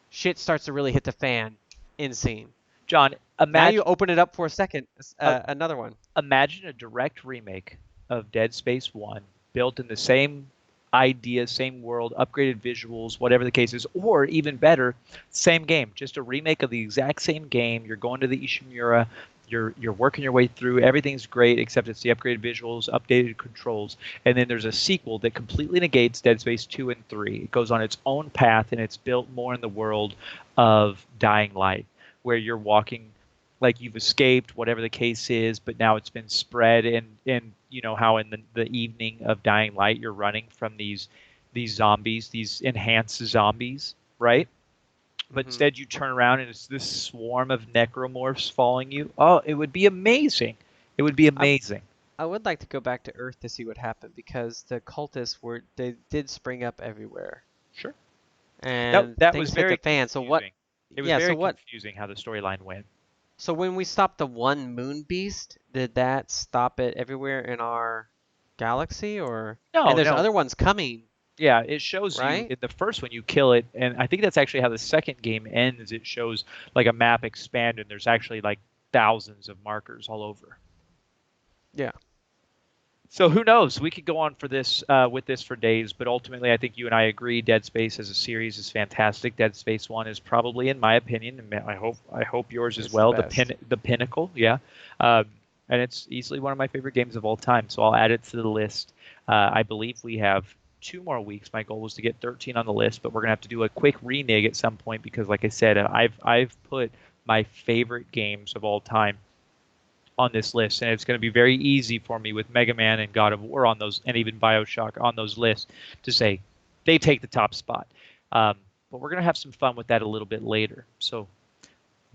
Speaker 2: shit starts to really hit the fan in scene.
Speaker 1: John,
Speaker 2: Now you
Speaker 1: imagine
Speaker 2: open it up for a second,
Speaker 1: uh,
Speaker 2: another one.
Speaker 1: imagine a direct remake of Dead Space 1 built in the same idea, same world, upgraded visuals, whatever the case is, or even better, same game, just a remake of the exact same game. You're going to the Ishimura, you're working your way through, everything's great except it's the upgraded visuals, updated controls, and then there's a sequel that completely negates Dead Space 2 and 3. It goes on its own path and it's built more in the world of Dying Light, where you're walking like you've escaped, whatever the case is, but now it's been spread, and you know how in the evening of Dying Light you're running from these zombies, these enhanced zombies, right? But
Speaker 2: Hmm.
Speaker 1: instead you turn around and it's this swarm of necromorphs following you. Oh, it would be amazing. It would be
Speaker 2: I
Speaker 1: amazing.
Speaker 2: I would like to go back to Earth to see what happened because the cultists they did spring up everywhere
Speaker 1: Sure. That
Speaker 2: and
Speaker 1: that was
Speaker 2: things hit the
Speaker 1: very
Speaker 2: fan. So what?
Speaker 1: confusing. It was
Speaker 2: Yeah. So
Speaker 1: very
Speaker 2: what?
Speaker 1: confusing how the storyline went.
Speaker 2: So when we stopped the one moon beast, did that stop it everywhere in our galaxy or? And
Speaker 1: No,
Speaker 2: there's
Speaker 1: no.
Speaker 2: other ones coming,
Speaker 1: Yeah, it shows you
Speaker 2: right?
Speaker 1: in the first one you kill it, and I think that's actually how the second game ends. It shows like a map expand, and there's actually like thousands of markers all over.
Speaker 2: Yeah.
Speaker 1: So who knows? We could go on for this with this for days, but ultimately, I think you and I agree. Dead Space as a series is fantastic. Dead Space One is probably, in my opinion, and I hope yours as
Speaker 2: It's the
Speaker 1: well,
Speaker 2: best.
Speaker 1: the pinnacle. Yeah, um, and it's easily one of my favorite games of all time. So I'll add it to the list. I believe we have 2 more weeks. My goal was to get 13 on the list, but we're gonna have to do a quick renege at some point because, like I said, I've put my favorite games of all time on this list, and it's going to be very easy for me with Mega Man and God of War on those, and even Bioshock on those lists to say they take the top spot. But we're going to have some fun with that a little bit later. So,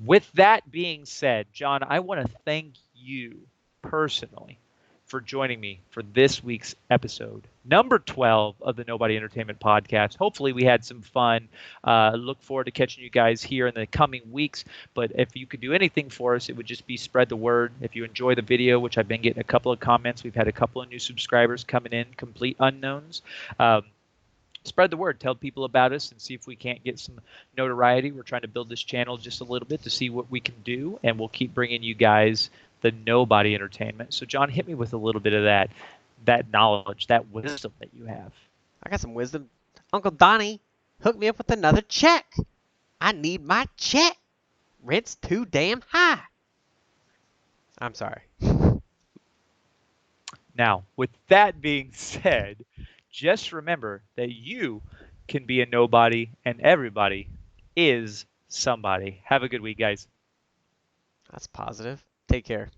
Speaker 1: with that being said, John, I want to thank you personally for joining me for this week's episode, number 12 of the Nobody Entertainment Podcast. Hopefully, we had some fun. Look forward to catching you guys here in the coming weeks. But if you could do anything for us, it would just be spread the word. If you enjoy the video, which I've been getting a couple of comments, we've had a couple of new subscribers coming in, complete unknowns. Spread the word, tell people about us, and see if we can't get some notoriety. We're trying to build this channel just a little bit to see what we can do, and we'll keep bringing you guys the Nobody Entertainment. So, John, hit me with a little bit of that knowledge, that wisdom that you have.
Speaker 2: I got some wisdom. Uncle Donnie hooked me up with another check. I need my check. Rent's too damn high. I'm sorry.
Speaker 1: Now, with that being said, just remember that you can be a nobody, and everybody is somebody. Have a good week, guys.
Speaker 2: That's positive. Take care.